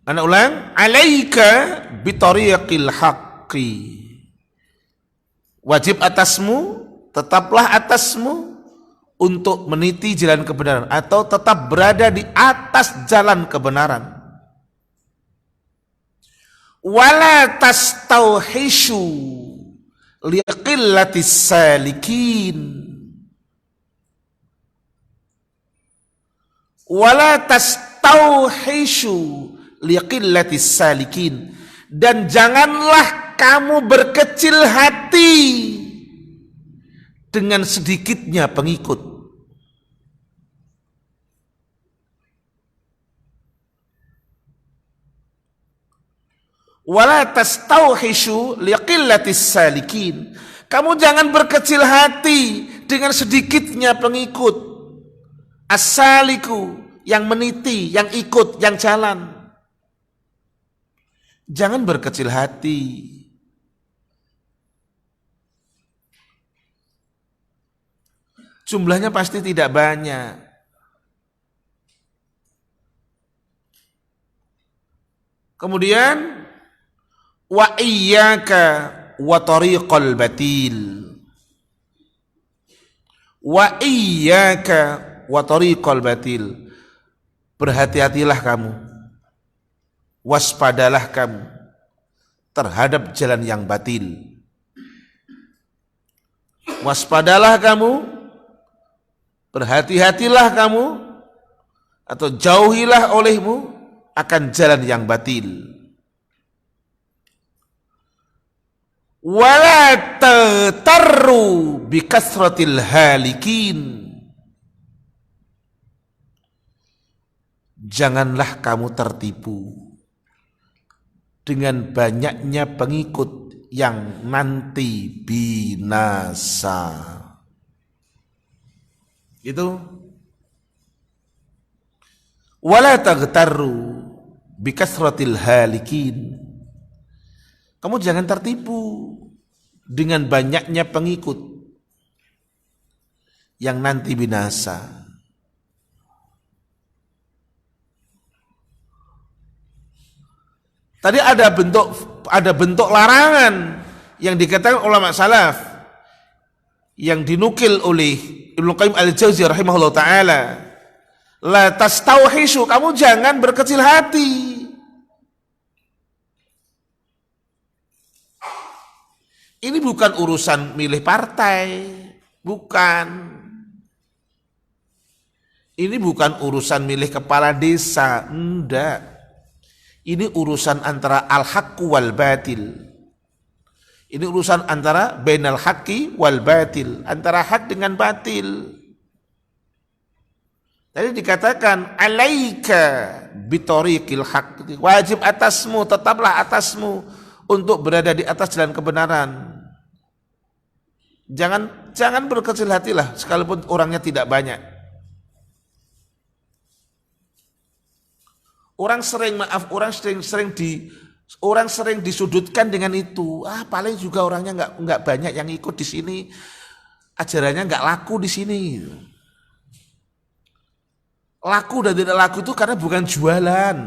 Ana ulang, alaika bitariqil haqqi. Wajib atasmu, tetaplah atasmu untuk meniti jalan kebenaran atau tetap berada di atas jalan kebenaran. Wala tastauhishu liqillatis salikin. Wala tastauhishu liqillatis salikin, dan janganlah kamu berkecil hati dengan sedikitnya pengikut. Wala tastauhishu liqillatis salikin, kamu jangan berkecil hati dengan sedikitnya pengikut. As-saliku, yang meniti, yang ikut, yang jalan. Jangan berkecil hati. Jumlahnya pasti tidak banyak. Kemudian wa iyyaka wa tariqal batil. Wa iyyaka wa tariqal batil. Berhati-hatilah kamu, waspadalah kamu terhadap jalan yang batil. Waspadalah kamu, berhati-hatilah kamu, atau jauhilah olehmu akan jalan yang batil. Wala tatarru bikasratil halikin. Janganlah kamu tertipu dengan banyaknya pengikut yang nanti binasa. Itu wala taghtarru bikasratil halikin. Kamu jangan tertipu dengan banyaknya pengikut yang nanti binasa. Tadi ada bentuk larangan yang dikatakan ulama salaf yang dinukil oleh Ibnu Qayyim Al-Jauziyah rahimahullah taala. La tastauhishu, kamu jangan berkecil hati. Ini bukan urusan milih partai, bukan. Ini bukan urusan milih kepala desa, enggak. Ini urusan antara al-haqqu wal batil. Ini urusan antara bainal haqqi wal batil, antara hak dengan batil. Tadi dikatakan alaika bitariqil haqq. Wajib atasmu, tetaplah atasmu untuk berada di atas jalan kebenaran. Jangan berkecil hatilah sekalipun orangnya tidak banyak. Orang sering disudutkan dengan itu. Paling juga orangnya nggak banyak yang ikut di sini, ajarannya nggak laku di sini. Laku dan tidak laku itu karena bukan jualan.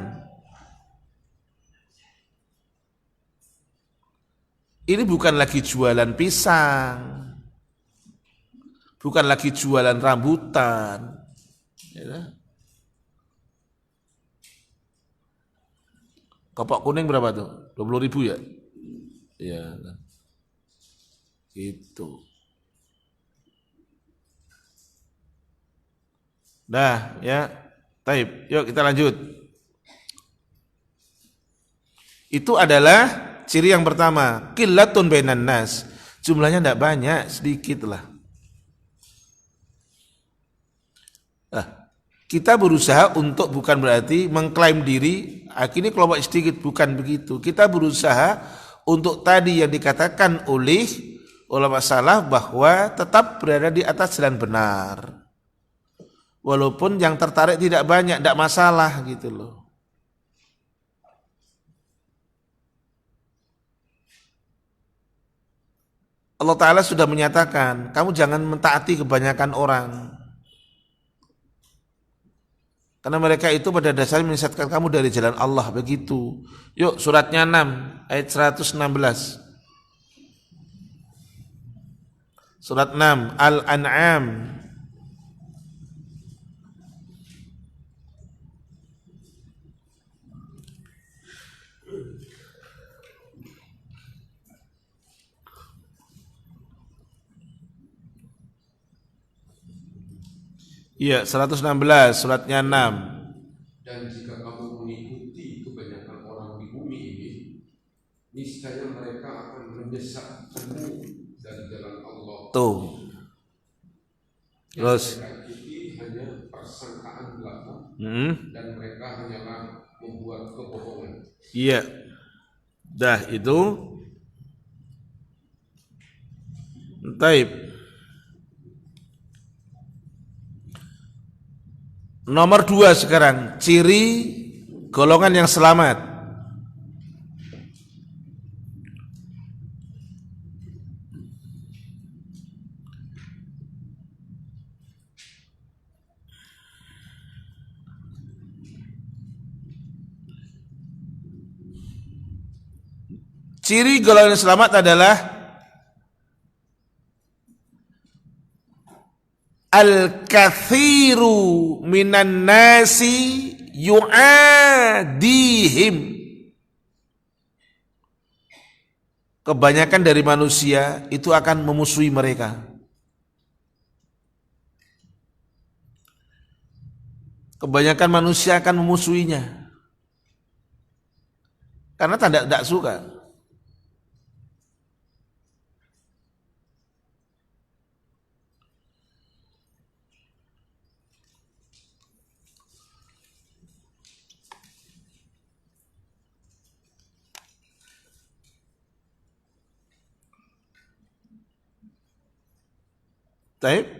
Ini bukan lagi jualan pisang, bukan lagi jualan rambutan. Ya. Kepak kuning berapa tuh? 20.000 ya? Iya. Gitu. Dah, ya. Taib. Yuk kita lanjut. Itu adalah ciri yang pertama. Qillatun bainan nas. Jumlahnya tidak banyak, sedikit lah. Nah, kita berusaha untuk bukan berarti mengklaim diri, akhirnya kelompok sedikit, bukan begitu. Kita berusaha untuk tadi yang dikatakan oleh ulama salaf bahwa tetap berada di atas jalan benar. Walaupun yang tertarik tidak banyak, tidak masalah gitu loh. Allah Ta'ala sudah menyatakan, kamu jangan mentaati kebanyakan orang. Karena mereka itu pada dasarnya menyesatkan kamu dari jalan Allah, begitu. Yuk suratnya 6 ayat 116. Surat 6 Al-An'am. Iya, 116, suratnya 6. Dan jika kamu mengikuti kebanyakan orang di bumi ini, niscaya mereka akan menyesatkanmu dari jalan Allah. Tuh. Terus Terus mereka ikuti hanya persangkaan belaka, dan mereka hanyalah membuat kebohongan. iya. Dah itu. Taib. Nomor 2 sekarang, ciri golongan yang selamat. Ciri golongan yang selamat adalah al-kathiru minan nasi yu'adihim. Kebanyakan dari manusia itu akan memusuhi mereka. Kebanyakan manusia akan memusuhinya. Karena tidak suka. Baik,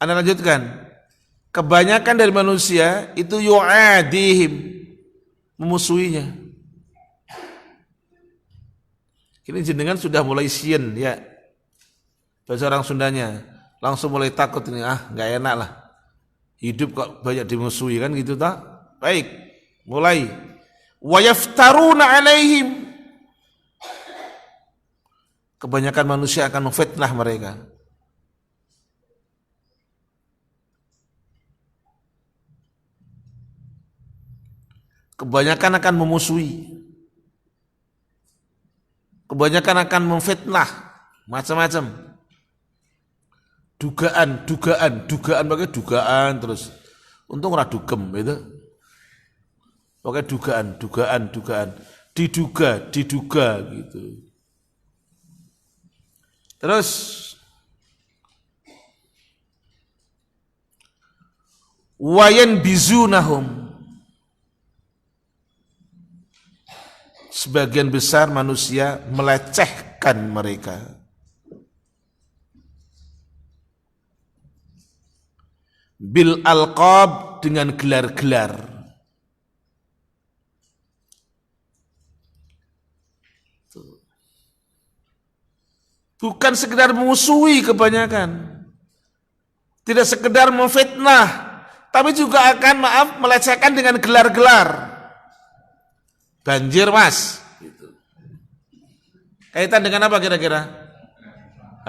Anda lanjutkan. Kebanyakan dari manusia itu yu'adihim, memusuhinya. Ini jenengan sudah mulai sien ya. Bahasa orang Sundanya, langsung mulai takut ini, nggak enak lah. Hidup kok banyak dimusuhi kan gitu tak? Baik, mulai. Wa yaftaruna alaihim. Kebanyakan manusia akan memfitnah mereka. Kebanyakan akan memusuhi. Kebanyakan akan memfitnah, macam-macam. Dugaan pakai dugaan terus. Untung ora dugem itu. Pakai dugaan. Diduga gitu. Terus wayan bizunahum. Sebagian besar manusia melecehkan mereka. Bil alqab, dengan gelar-gelar. Bukan sekedar memusuhi kebanyakan. Tidak sekedar memfitnah, tapi juga akan melecehkan dengan gelar-gelar. Banjir mas gitu. Kaitan dengan apa kira-kira?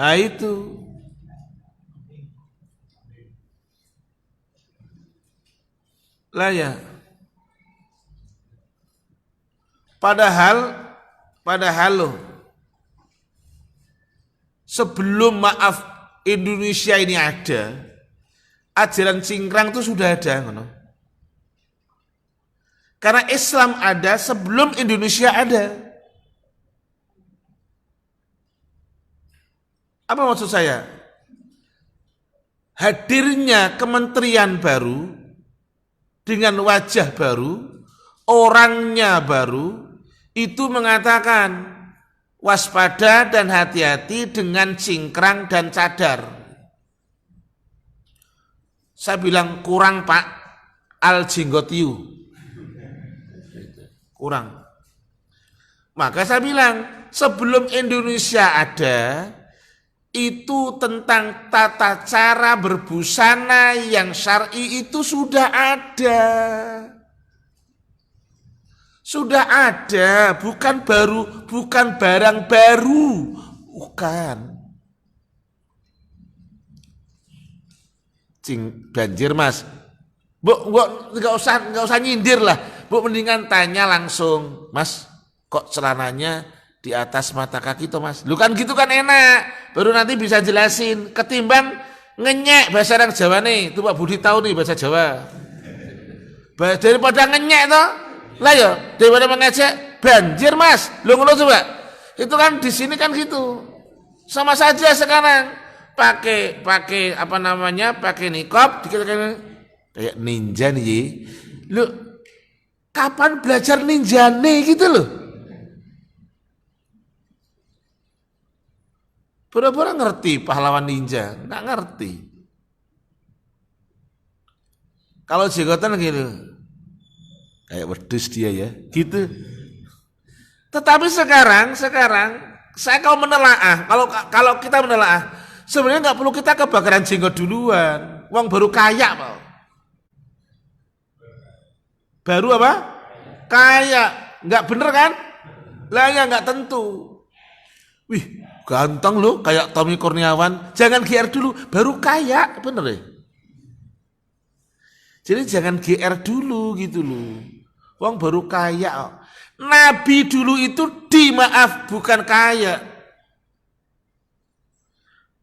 Nah itu lah ya. Padahal loh, sebelum Indonesia ini ada, ajaran cingkrang itu sudah ada, karena Islam ada sebelum Indonesia ada. Apa maksud saya? hadirnya kementerian baru dengan wajah baru, orangnya baru, itu mengatakan waspada dan hati-hati dengan cingkrang dan cadar. Saya bilang kurang Pak, al jenggotiu. Kurang. Maka saya bilang sebelum Indonesia ada, itu tentang tata cara berbusana yang syar'i itu sudah ada. Sudah ada, bukan baru, bukan barang baru, bukan. Banjir Mas. Bu, nggak usah nyindir lah. Bu, mendingan tanya langsung, Mas, kok celananya di atas mata kaki toh Mas? Lu kan gitu kan enak. Baru nanti bisa jelasin. Ketimbang ngenyek bahasa orang Jawa nih. Itu Pak Budi tahu nih bahasa Jawa. Daripada ngenyek toh. Lah ya, daripada mengejek, banjir Mas. Lu ngono coba. Itu kan di sini kan gitu. Sama saja sekarang. Pakai apa namanya? Pakai niqab dikit kayak ninja nih. Lu kapan belajar ninja nih gitu loh. Pura-pura ngerti pahlawan ninja, nggak ngerti. Kalau jenggotan gitu, kayak wedus dia ya, gitu. Tetapi sekarang saya kalau menelaah, kalau kita menelaah, sebenarnya nggak perlu kita kebakaran jenggot duluan. Wong baru kaya Pak. Baru apa? Kaya, nggak bener kan? Lah ya nggak tentu. Wih, ganteng loh kayak Tommy Kurniawan. Jangan GR dulu, baru kaya, bener ya? Jadi jangan GR dulu gitu loh. Wong baru kaya. Nabi dulu itu dimaaf bukan kaya.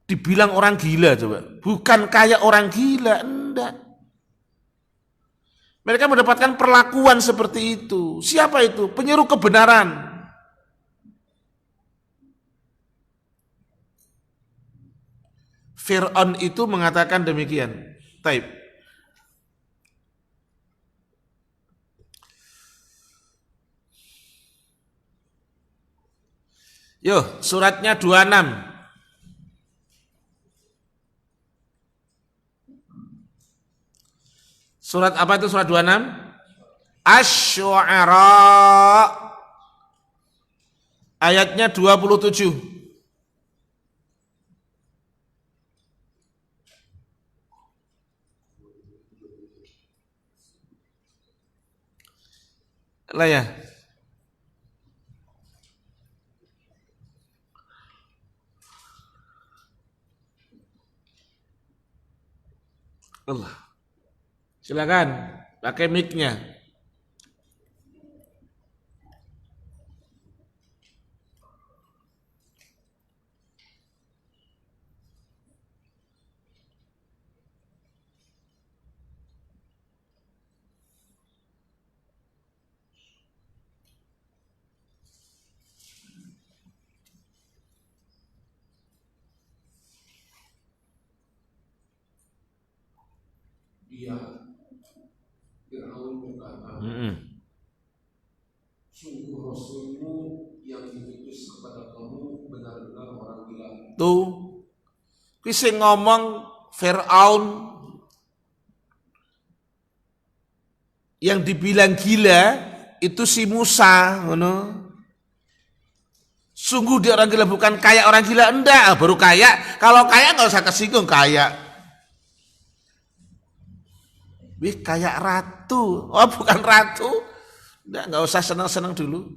Dibilang orang gila coba. Bukan kaya orang gila, enggak. Mereka mendapatkan perlakuan seperti itu. Siapa itu? Penyeru kebenaran. Fir'aun itu mengatakan demikian. Taib. Yo, suratnya 26. Surat apa itu surat 26? Asy-Syu'ara. Ayatnya 27. Lah ya. Allah. Silakan pakai mic-nya. Dia Fir'aun berkata, sungguh Rasulmu yang diutus kepada kamu benar-benar orang gila. Tuh, bisa ngomong Fir'aun yang dibilang gila itu si Musa, ngono. Sungguh dia orang gila, bukan kayak orang gila, enggak, baru kaya. Kalau kaya nggak usah kesinggung kaya. Wih, kayak ratu. Oh, bukan ratu. Nggak usah senang-senang dulu.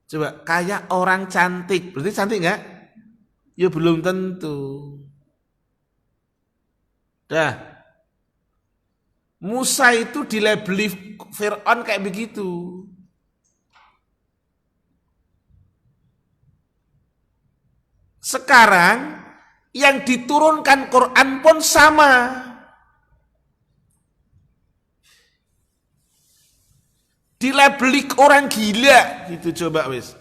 Coba, kayak orang cantik. Berarti cantik nggak? Ya belum tentu. Dah. Musa itu dilabeli Fir'aun kayak begitu. Sekarang yang diturunkan Quran pun sama. Dilabeli orang gila gitu coba wis.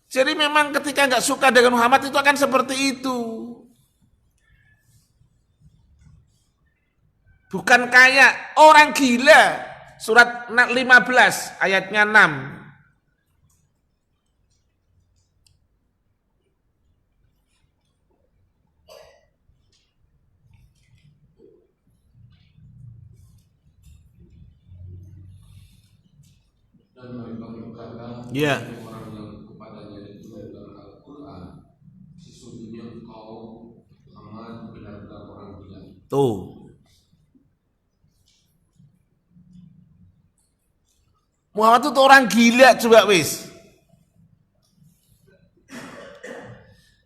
Jadi memang ketika nggak suka dengan Muhammad itu akan seperti itu. Bukan kayak orang gila. Surat 15 ayatnya 6. Dan mereka berkata, Ya. orang yang kepadanya diturunkan Al-Quran, sesungguhnya engkau Muhammad benar-benar orang gila. Tuh. Muhammad itu orang gila coba wis.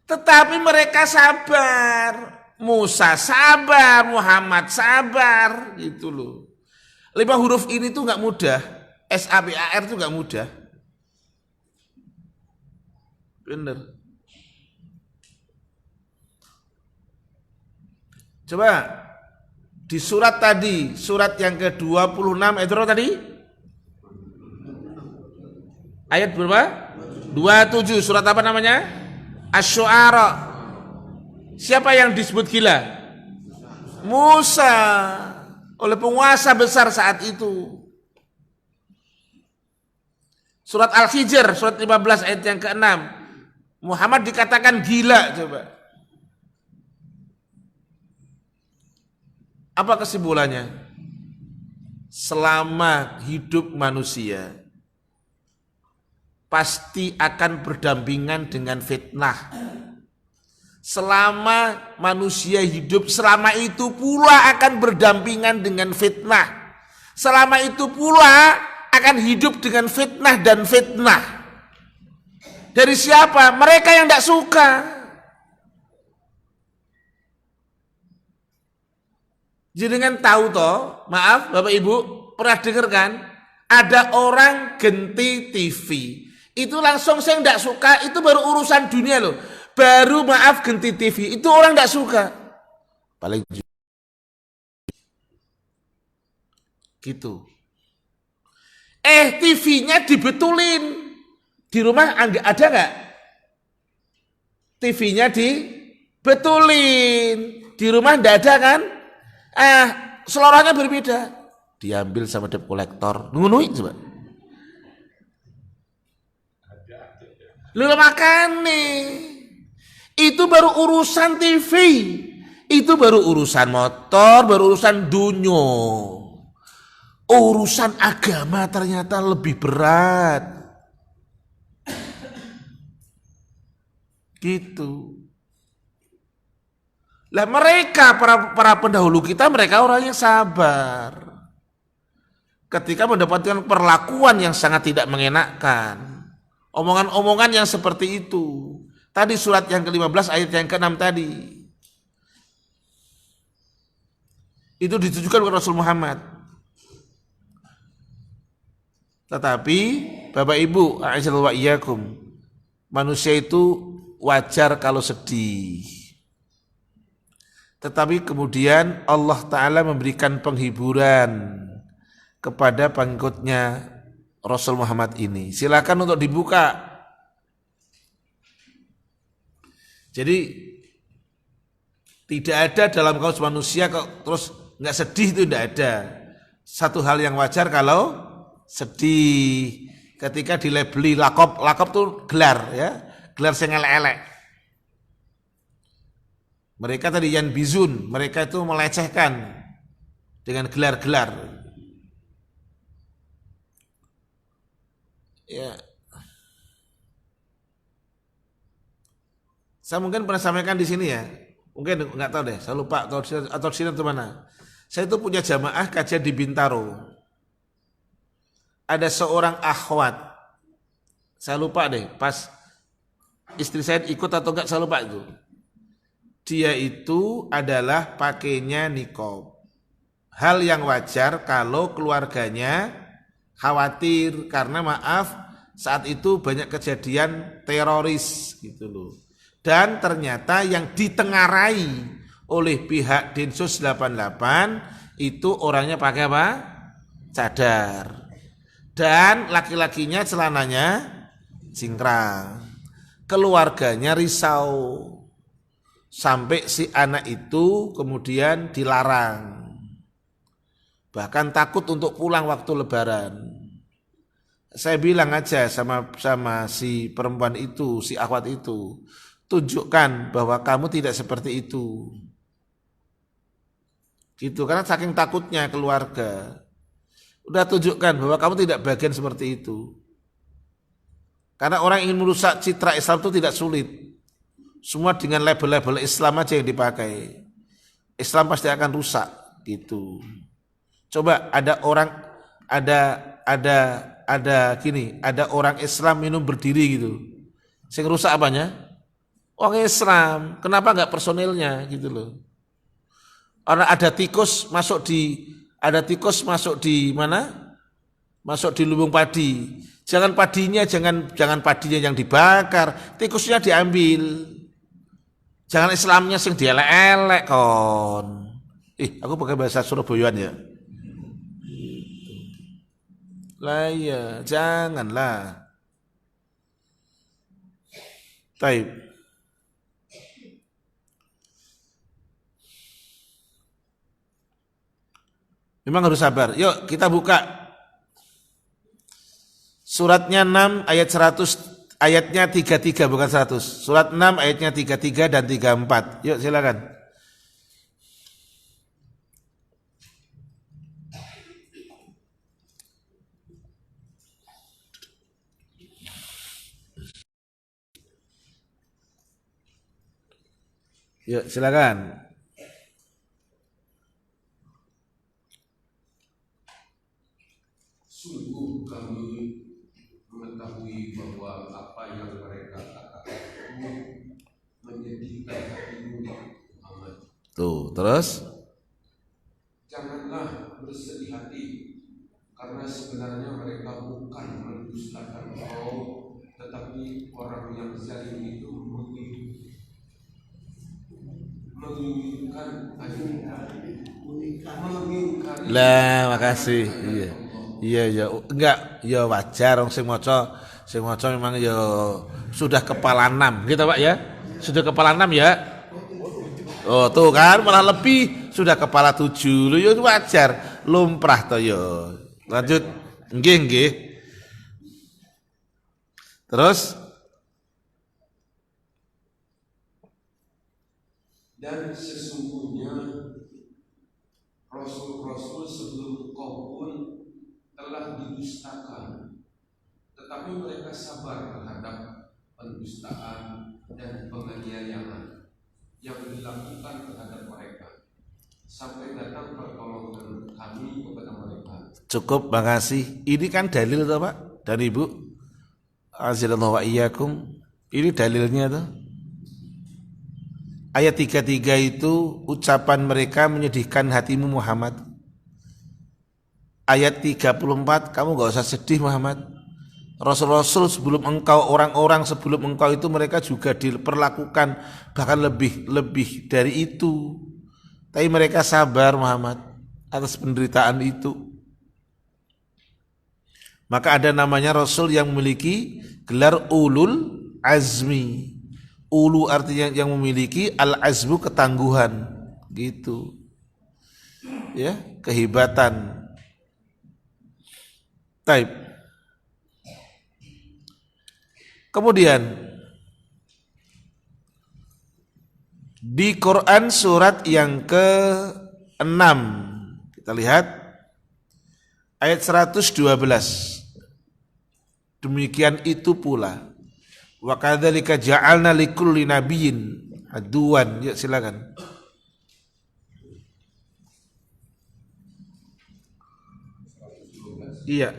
Tetapi mereka sabar. Musa sabar, Muhammad sabar, gitu loh. 5 huruf ini tuh nggak mudah. SABAR tuh nggak mudah. Bener. Coba di surat tadi, surat yang ke-26 ayat berapa tadi? Ayat berapa? 27, surat apa namanya? Asy-Syu'ara. Siapa yang disebut gila? Musa, oleh penguasa besar saat itu. Surat Al-Hijr, surat 15 ayat yang ke-6. Muhammad dikatakan gila, coba. Apa kesimpulannya? Selama hidup manusia pasti akan berdampingan dengan fitnah. Selama manusia hidup, selama itu pula akan berdampingan dengan fitnah. Selama itu pula akan hidup dengan fitnah dan fitnah. Dari siapa? Mereka yang tidak suka. Jenengan tahu toh, maaf Bapak Ibu, pernah dengar kan? Ada orang genti TV. Itu langsung saya tidak suka, itu baru urusan dunia loh. Baru maaf genti TV, itu orang tidak suka. Paling gitu. TV-nya dibetulin. Di rumah ada nggak? TV-nya dibetulin. Di rumah tidak ada kan? Seloranya berbeda. Diambil sama debt collector. Ngunui coba. Lu makan nih. Itu baru urusan TV. Itu baru urusan motor, baru urusan dunyo. Urusan agama ternyata lebih berat. Gitu. Lah mereka para pendahulu kita, mereka orang yang sabar. Ketika mendapatkan perlakuan yang sangat tidak mengenakkan. Omongan-omongan yang seperti itu. Tadi surat yang ke-15 ayat yang ke-6 tadi. Itu ditujukan kepada Rasul Muhammad. Tetapi Bapak Ibu, a'azzallahu wa iyyakum, manusia itu wajar kalau sedih. Tetapi kemudian Allah Ta'ala memberikan penghiburan kepada pengikutnya Rasul Muhammad ini. Silakan untuk dibuka. Jadi tidak ada dalam kaus manusia kok terus nggak sedih, itu tidak ada. Satu hal yang wajar kalau sedih ketika dilabeli lakop tuh gelar ya, gelar sing elek-elek. Mereka tadi yang bizun, mereka itu melecehkan dengan gelar-gelar. Ya. Saya mungkin pernah sampaikan di sini ya, mungkin nggak tahu deh, saya lupa atau di sini atau mana. Saya itu punya jamaah kajian di Bintaro. Ada seorang akhwat, saya lupa deh, pas istri saya ikut atau enggak, saya lupa itu. Dia itu adalah pakainya niqab. Hal yang wajar kalau keluarganya khawatir karena maaf saat itu banyak kejadian teroris gitu loh. Dan ternyata yang ditengarai oleh pihak Densus 88 itu orangnya pakai apa? Cadar. Dan laki-lakinya celananya cingkrang. Keluarganya risau. Sampai si anak itu kemudian dilarang. bahkan takut untuk pulang waktu lebaran. Saya bilang aja sama si perempuan itu, si akhwat itu, tunjukkan bahwa kamu tidak seperti itu. Gitu, karena saking takutnya keluarga. Udah tunjukkan bahwa kamu tidak bagian seperti itu. Karena orang ingin merusak citra Islam itu tidak sulit. Semua dengan label-label Islam aja yang dipakai. Islam pasti akan rusak gitu. Coba ada orang ada orang Islam minum berdiri gitu. Sing rusak apanya? Orang Islam. Kenapa enggak personilnya gitu loh. Orang ada tikus masuk di mana? Masuk di lumbung padi. Jangan padinya yang dibakar, tikusnya diambil. Jangan Islamnya sing dielek-elek kon. Aku pakai bahasa Surabayaan ya. Lah iya, janganlah. Baik. Memang harus sabar. Yuk kita buka suratnya 6 ayat 100. Ayatnya 33 bukan 100. Surat 6 ayatnya 33 dan 34. Yuk silakan. Yuk silakan. Sungguh kami mengetahui bahwa apa yang mereka katakan itu menyedihkan hatimu Muhammad. Tuh, terus? Janganlah bersedih hati, karena sebenarnya mereka bukan mendustakan engkau, tetapi orang yang zalim itu menginginkan Lah, makasih. Iya. Iya, enggak, ya wajar orang sing maca memang ya sudah kepala 6 gitu Pak ya. Sudah kepala 6 ya. Oh, tuh kan malah lebih sudah kepala 7. Lho ya wajar, lumrah to ya. Lanjut. Nggih. Terus dan sesungguhnya Rasul-Rasul sebelum kau pun telah didustakan, tetapi mereka sabar terhadap pendustaan dan penganiayaan yang dilakukan terhadap mereka sampai datang pertolongan kami kepada mereka. cukup, makasih. Ini kan dalil toh Pak dan Ibu. Azallahu wa iyyakum. Ini dalilnya tuh. Ayat 33 itu ucapan mereka menyedihkan hatimu Muhammad. Ayat 34 kamu gak usah sedih Muhammad. Rasul-rasul sebelum engkau, orang-orang sebelum engkau itu mereka juga diperlakukan bahkan lebih dari itu. Tapi mereka sabar Muhammad atas penderitaan itu. Maka ada namanya Rasul yang memiliki gelar ulul azmi. Ulu artinya yang memiliki, al-azmu ketangguhan, gitu. Ya, kehebatan. Taib. Kemudian di Quran surat yang ke-6 kita lihat ayat 112. Demikian itu pula wa kadzalika ja'alna likulli nabiyyin aduwan. Ya silakan. Iya.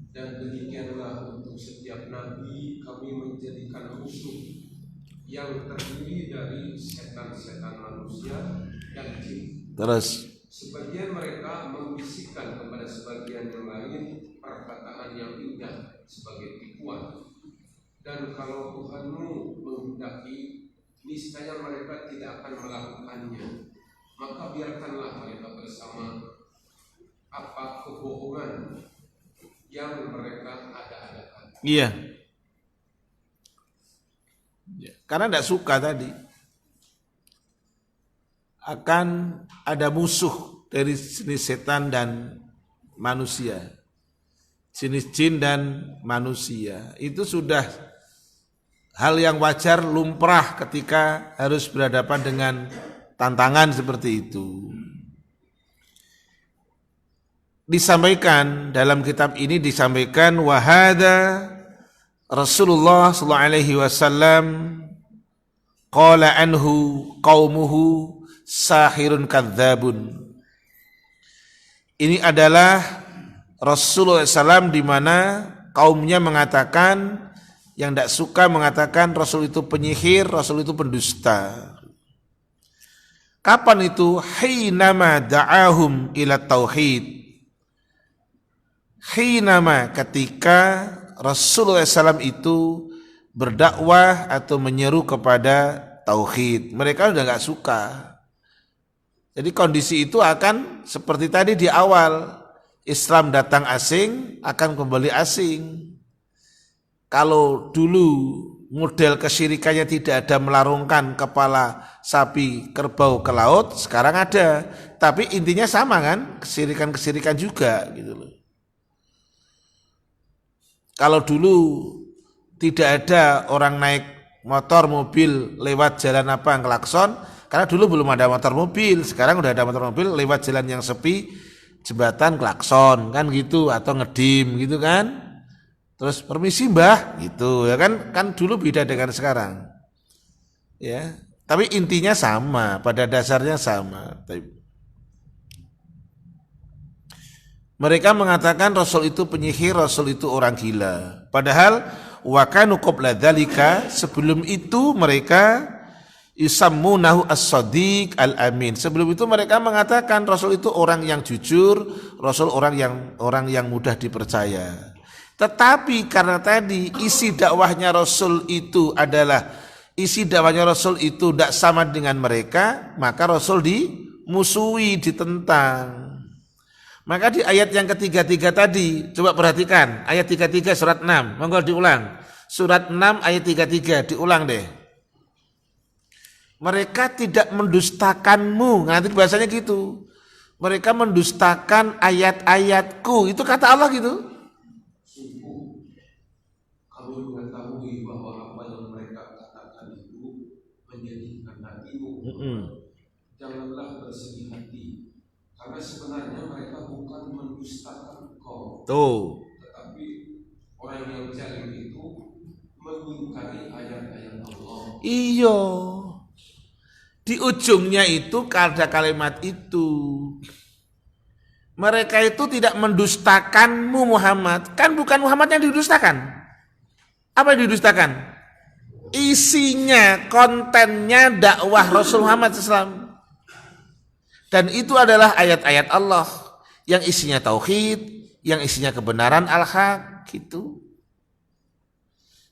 Dan demikianlah untuk setiap nabi kami menjadikan musuh yang terdiri dari setan-setan manusia dan jin. Terus Sebagian mereka membisikkan kepada sebagian yang lain perkataan yang indah sebagai tipuan. Dan kalau Tuhanmu menghendaki, niscaya mereka tidak akan melakukannya. Maka biarkanlah mereka bersama apa kebohongan yang mereka ada-adakan. iya. Karena tidak suka tadi. Akan ada musuh dari jenis setan dan manusia. Jenis jin dan manusia. Itu sudah hal yang wajar, lumrah ketika harus berhadapan dengan tantangan seperti itu. Disampaikan dalam kitab ini disampaikan wahada Rasulullah sallallahu alaihi wasallam qala anhu qaumuhu sahirun kadzabun. Ini adalah Rasulullah SAW di mana kaumnya mengatakan, yang tidak suka mengatakan Rasul itu penyihir, Rasul itu pendusta. Kapan itu? Hinama da'ahum ila tauhid. Hinama ketika Rasulullah SAW itu berdakwah atau menyeru kepada tauhid. Mereka sudah gak suka. Jadi kondisi itu akan seperti tadi di awal. Islam datang asing, akan kembali asing. Kalau dulu model kesyirikannya tidak ada melarungkan kepala sapi kerbau ke laut, sekarang ada. Tapi intinya sama kan, kesirikan-kesirikan juga gitu loh. Kalau dulu tidak ada orang naik motor mobil lewat jalan apa klakson, karena dulu belum ada motor mobil, sekarang udah ada motor mobil lewat jalan yang sepi, jembatan klakson kan gitu, atau ngedim gitu kan. Terus permisi mbah gitu ya kan dulu beda dengan sekarang. Ya, tapi intinya sama, pada dasarnya sama. Mereka mengatakan Rasul itu penyihir, Rasul itu orang gila. Padahal wa kanu qabla dzalika, sebelum itu mereka yusammunahu as-shadiq al-amin. Sebelum itu mereka mengatakan Rasul itu orang yang jujur, Rasul orang yang mudah dipercaya. Tetapi karena tadi isi dakwahnya Rasul itu tidak sama dengan mereka, maka Rasul dimusuhi, ditentang. Maka di ayat yang ketiga tadi, coba perhatikan ayat 33 surat 6, monggo diulang. Surat 6 ayat 33 diulang deh. Mereka tidak mendustakanmu, nanti bahasanya gitu. Mereka mendustakan ayat-ayatku, itu kata Allah gitu. Sungguh, kamu mengetahui bahwa apa yang mereka katakan itu menyedihkan hatimu. Janganlah bersedih hati, karena sebenarnya mereka bukan mendustakan engkau. Tuh. Tetapi orang yang zalim itu mengingkari ayat-ayat Allah. Iya. Di ujungnya itu ada kalimat itu. Mereka itu tidak mendustakanmu Muhammad. Kan bukan Muhammad yang didustakan. Apa yang didustakan? Isinya, kontennya dakwah Rasul Muhammad SAW. Dan itu adalah ayat-ayat Allah yang isinya tauhid, yang isinya kebenaran al-haq gitu.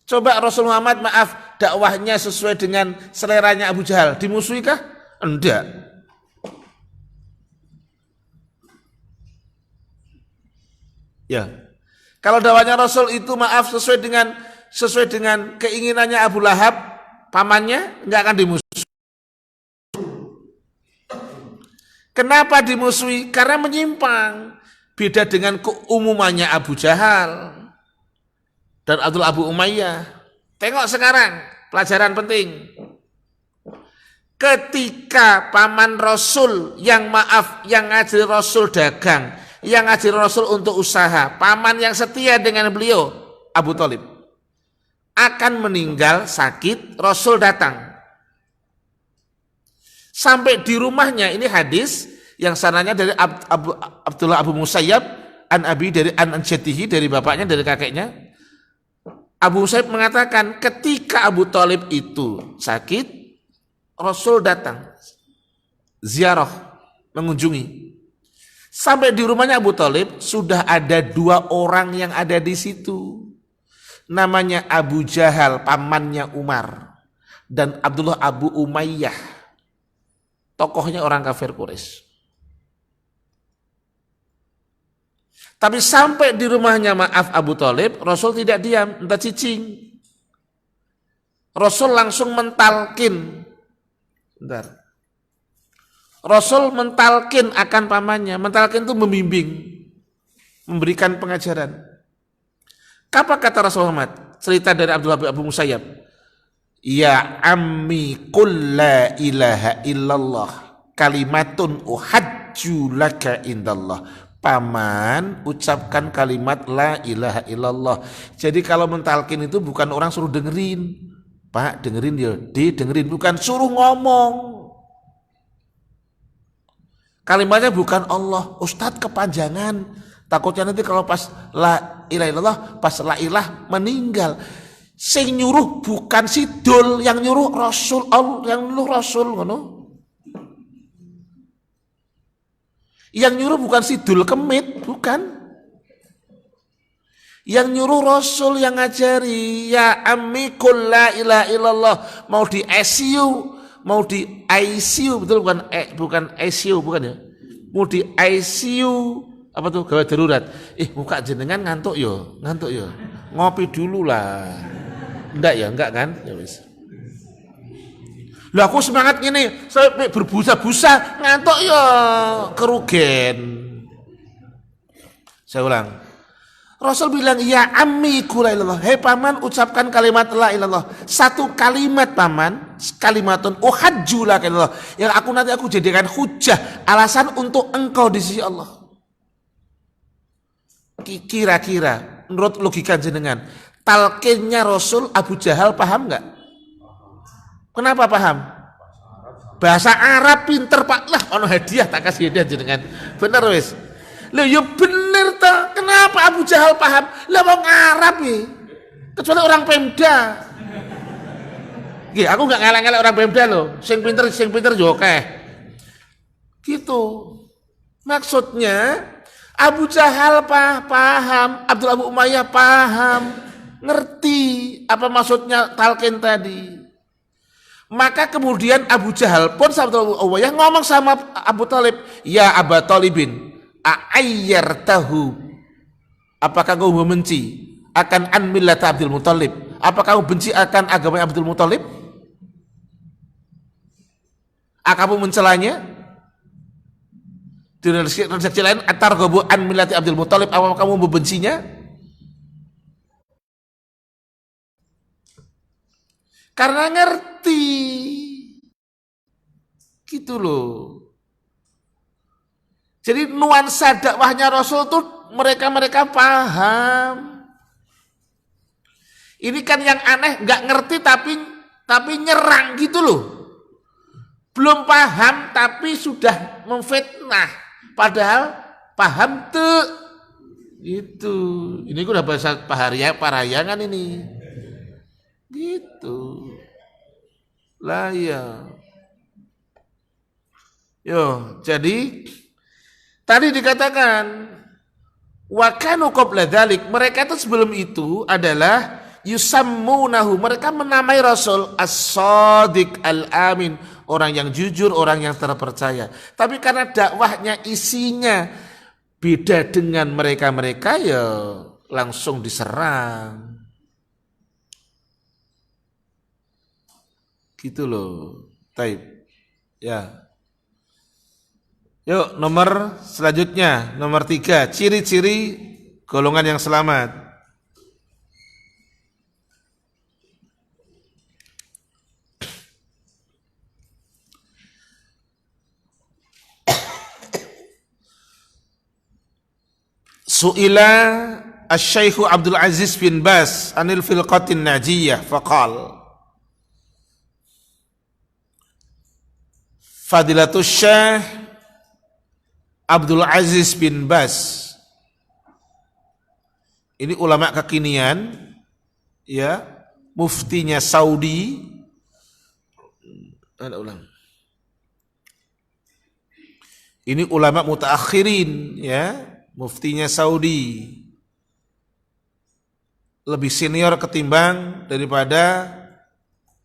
Coba Rasul Muhammad maaf dakwahnya sesuai dengan seleranya Abu Jahal, dimusuhi kah? Enggak. Ya. Kalau dakwahnya Rasul itu maaf sesuai dengan keinginannya Abu Lahab, pamannya, enggak akan dimusuhi. Kenapa dimusuhi? Karena menyimpang. Beda dengan keumumannya Abu Jahal dan Abu Umayyah. Tengok sekarang, pelajaran penting. Ketika paman Rasul yang ngajari Rasul dagang, yang ngajari Rasul untuk usaha, paman yang setia dengan beliau, Abu Thalib, akan meninggal sakit, Rasul datang. Sampai di rumahnya, ini hadis yang sananya dari Abdullah Abu Musayyab an Abi dari an Jaddihi, dari bapaknya, dari kakeknya. Abu Musayyab mengatakan ketika Abu Thalib itu sakit, Rasul datang ziarah, mengunjungi. Sampai di rumahnya Abu Thalib sudah ada 2 orang yang ada di situ. Namanya Abu Jahal, pamannya Umar, dan Abdullah Abu Umayyah, tokohnya orang kafir Quraisy. Tapi sampai di rumahnya maaf Abu Thalib, Rasul tidak diam, entah cicing. Rasul langsung mentalkin. Bentar. Rasul mentalkin akan pamannya. Mentalkin itu membimbing. memberikan pengajaran. Apa kata Rasulullah Muhammad? Cerita dari Abdullah bin Abu Musayyab. Ya ammi qul la ilaha illallah kalimatun uhajju laka indallah. Paman, ucapkan kalimat la ilaha illallah. Jadi kalau mentalkin itu bukan orang suruh dengerin. Pak, dengerin ya, dengerin, bukan suruh ngomong. Kalimatnya bukan Allah, Ustadz kepanjangan. Takutnya nanti kalau pas la ilaha illallah, pas la ilah meninggal. Sing nyuruh bukan sidul, yang nyuruh Rasul Allah, yang nyuruh Rasul ngono. Yang nyuruh bukan sidul kemit, bukan. Yang nyuruh Rasul yang ngajari, ya ammi qul la ilaha illallah. Mau di ICU, mau di ICU, betul bukan ICU, bukan ya. Mau di ICU, apa tuh, gawat darurat. Muka jenengan ngantuk yo. Ngopi dulu lah. Enggak kan? Ya wis. Lah aku semangat gini, saya berbusa-busa ngantuk yo, kerugian. Saya ulang. Rasul bilang, ya ammi qul la ilallah. Hei paman, ucapkan kalimat la ilallah. Satu kalimat paman, kalimatun uhajju laka ilallah. Yang nanti aku jadikan hujah, alasan untuk engkau di sisi Allah. Kira-kira menurut logika jenengan, talqinnya Rasul Abu Jahal paham enggak? Kenapa paham? Bahasa Arab pinter Pak. Lah ono hadiah tak kasih hadiah jenengan. Bener wis. Lho ya bener ta. Kenapa Abu Jahal paham? Lah wong Arab iki. Kecuali orang Pemda. Nggih, aku enggak ngelak-ngelak orang Pemda lho. Sing pinter yo akeh. Gitu. Maksudnya Abu Jahal paham, Abdul Abu Umayyah paham, ngerti apa maksudnya talqin tadi. Maka kemudian Abu Jahal pun sama Abdul Abu Umayyah ngomong sama Abu Talib, ya Aba Talibin, a'ayyartahu, apakah kau membenci akan an millata Abdul Muthalib? Apakah kau benci akan agama Abdul Muthalib? Kamu mencelanya? Di rezeki lain atar gobu an millati Abdul Muthalib, apakah kamu membencinya? Karena ngerti gitu loh. Jadi nuansa dakwahnya Rasul tuh mereka paham. Ini kan yang aneh, nggak ngerti tapi nyerang gitu loh. Belum paham tapi sudah memfitnah, padahal paham tuh. Gitu. Ini udah bahasa parayangan ini. Gitu. Lah ya. Yo, jadi tadi dikatakan wa kanu qabla dzalik, mereka itu sebelum itu adalah yusammunahu, mereka menamai Rasul as-shadiq al-amin, orang yang jujur, orang yang terpercaya. Tapi karena dakwahnya isinya beda dengan mereka ya langsung diserang. Gitu loh. Taib. Ya. Yuk, nomor selanjutnya, nomor 3, ciri-ciri golongan yang selamat. Su'ila Asy-Syaikh Abdul Aziz bin Baz anil filqatin najiyah faqal Fadilatus Syekh Abdul Aziz bin Baz, ini ulama kekinian, ya, muftinya Saudi. Ini ulama mutaakhirin, ya, muftinya Saudi, lebih senior ketimbang daripada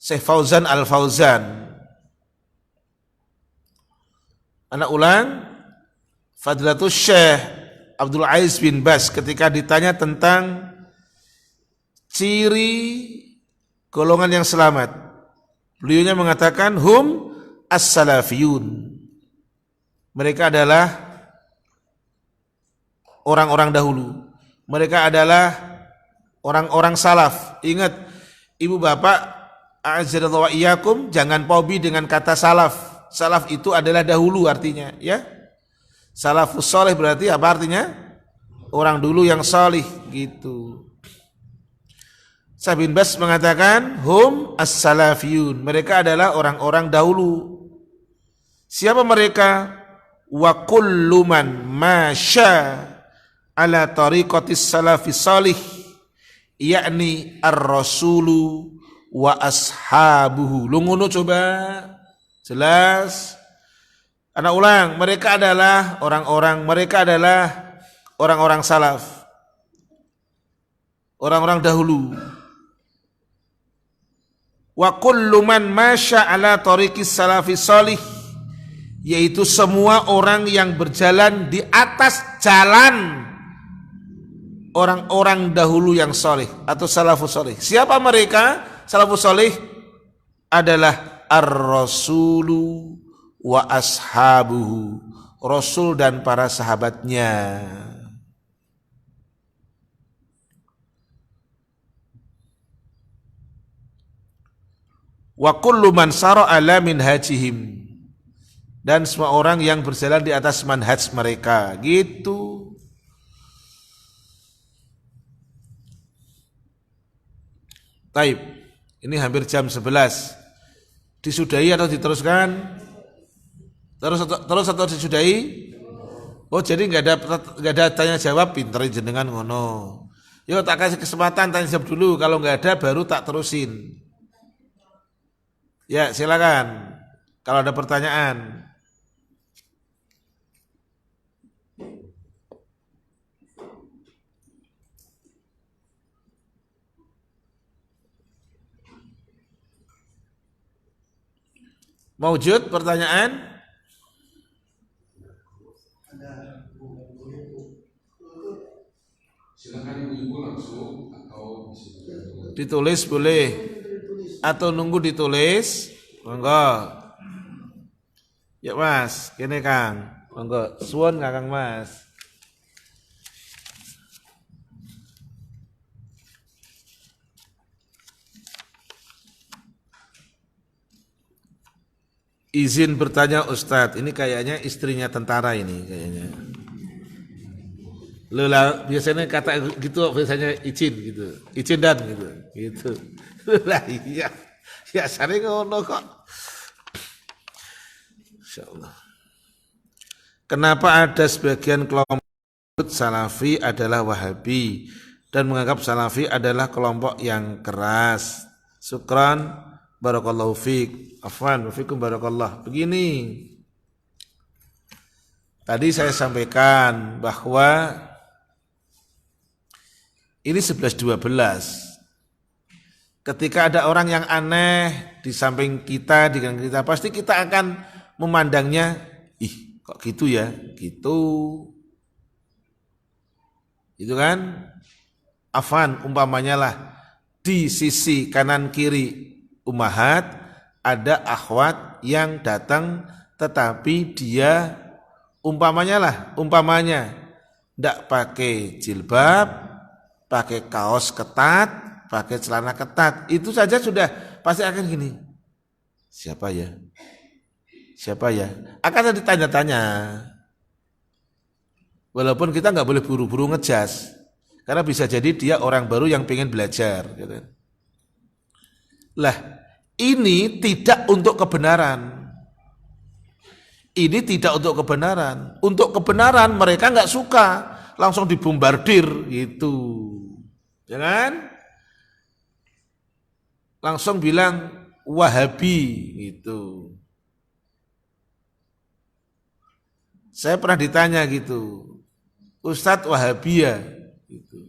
Syekh Fauzan Al-Fauzan. Anak ulang, Fadilatus Syekh Abdul Aziz bin Baz ketika ditanya tentang ciri golongan yang selamat, beliaunya mengatakan hum as-salafiyun, mereka adalah orang-orang dahulu. Mereka adalah orang-orang salaf. Ingat, ibu bapak, a'azzallahu wa iyyakum, jangan pobi dengan kata salaf. Salaf itu adalah dahulu artinya, ya. Salafus soleh berarti apa artinya? Orang dulu yang salih gitu. Sa'd bin Bas mengatakan, hum as-salafiyun. Mereka adalah orang-orang dahulu. Siapa mereka? Wa kullu man masya ala tariqatis salafis salih, yakni ar-rasulu wa ashabuhu. Lu ngono coba. Jelas? Anak ulang, mereka adalah orang-orang salaf. Orang-orang dahulu. Wa kullu man masya ala tariqis salafis salih, yaitu semua orang yang berjalan di atas jalan orang-orang dahulu yang soleh atau salafus soleh. Siapa mereka? Salafus soleh adalah ar-rasulu wa ashabuhu, Rasul dan para sahabatnya. Wa kullu man sara ala minhajihim, dan semua orang yang berjalan di atas manhaj mereka, gitu. Taib, ini hampir jam 11. Disudahi atau diteruskan? Terus atau disudahi? Oh, jadi nggak ada tanya jawab, pinterin jenengan ngono. Yo, tak kasih kesempatan tanya jawab dulu, kalau nggak ada baru tak terusin. Ya, silakan. Kalau ada pertanyaan. Maujud pertanyaan? Silakan ibu langsung atau Ditulis boleh, atau nunggu ditulis, monggo. Ya Mas, kene Kang, monggo. Suwun Kakang Mas. Izin bertanya Ustadz, ini kayaknya istrinya tentara ini kayaknya. Lula biasanya kata gitu, biasanya izin gitu, izin dan gitu. Lah iya, ya sering ngono kok. Insyaallah. Kenapa ada sebagian kelompok Salafi adalah Wahabi dan menganggap Salafi adalah kelompok yang keras? Syukran, barakallahu fiik. Afwan, wafikum barakallah. Begini, tadi saya sampaikan bahwa ini 11-12. Ketika ada orang yang aneh di samping kita, dengan kita, pasti kita akan memandangnya, ih kok gitu ya, gitu. Itu kan? Afan, umpamanya lah, di sisi kanan kiri ummahat ada akhwat yang datang, tetapi dia umpamanya ndak pakai jilbab, pakai kaos ketat, pakai celana ketat, itu saja sudah pasti akan gini. Siapa ya? Akan ada tanya-tanya. Walaupun kita nggak boleh buru-buru ngejas, karena bisa jadi dia orang baru yang pengen belajar. Gitu. Lah, ini tidak untuk kebenaran. Ini tidak untuk kebenaran. Untuk kebenaran mereka nggak suka, langsung dibombardir gitu, ya kan? Langsung bilang Wahabi gitu. Saya pernah ditanya gitu, Ustadz Wahabi ya? Gitu.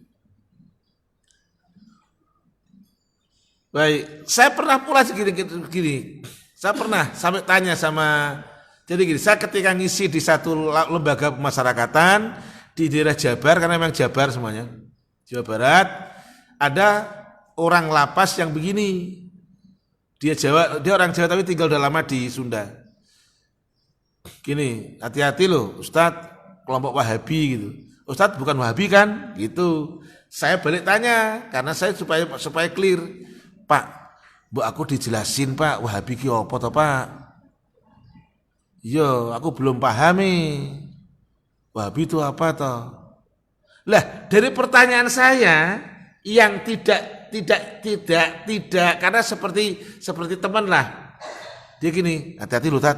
Baik, saya pernah pula gini. Saya pernah sampai tanya sama, jadi gini, saya ketika ngisi di satu lembaga pemasyarakatan di daerah Jabar, karena memang Jabar semuanya, Jawa Barat, ada orang lapas yang dia orang Jawa tapi tinggal udah lama di Sunda. Gini, hati-hati loh Ustadz, kelompok Wahabi gitu. Ustadz bukan Wahabi kan? Gitu. Saya balik tanya karena saya supaya clear. Pak, Bu aku dijelasin Pak, Wahabi ki apa toh Pak? Yo, aku belum pahami. Wahabi itu apa toh? Lah, dari pertanyaan saya yang tidak karena seperti teman lah. Dia gini, hati-hati lu Tat.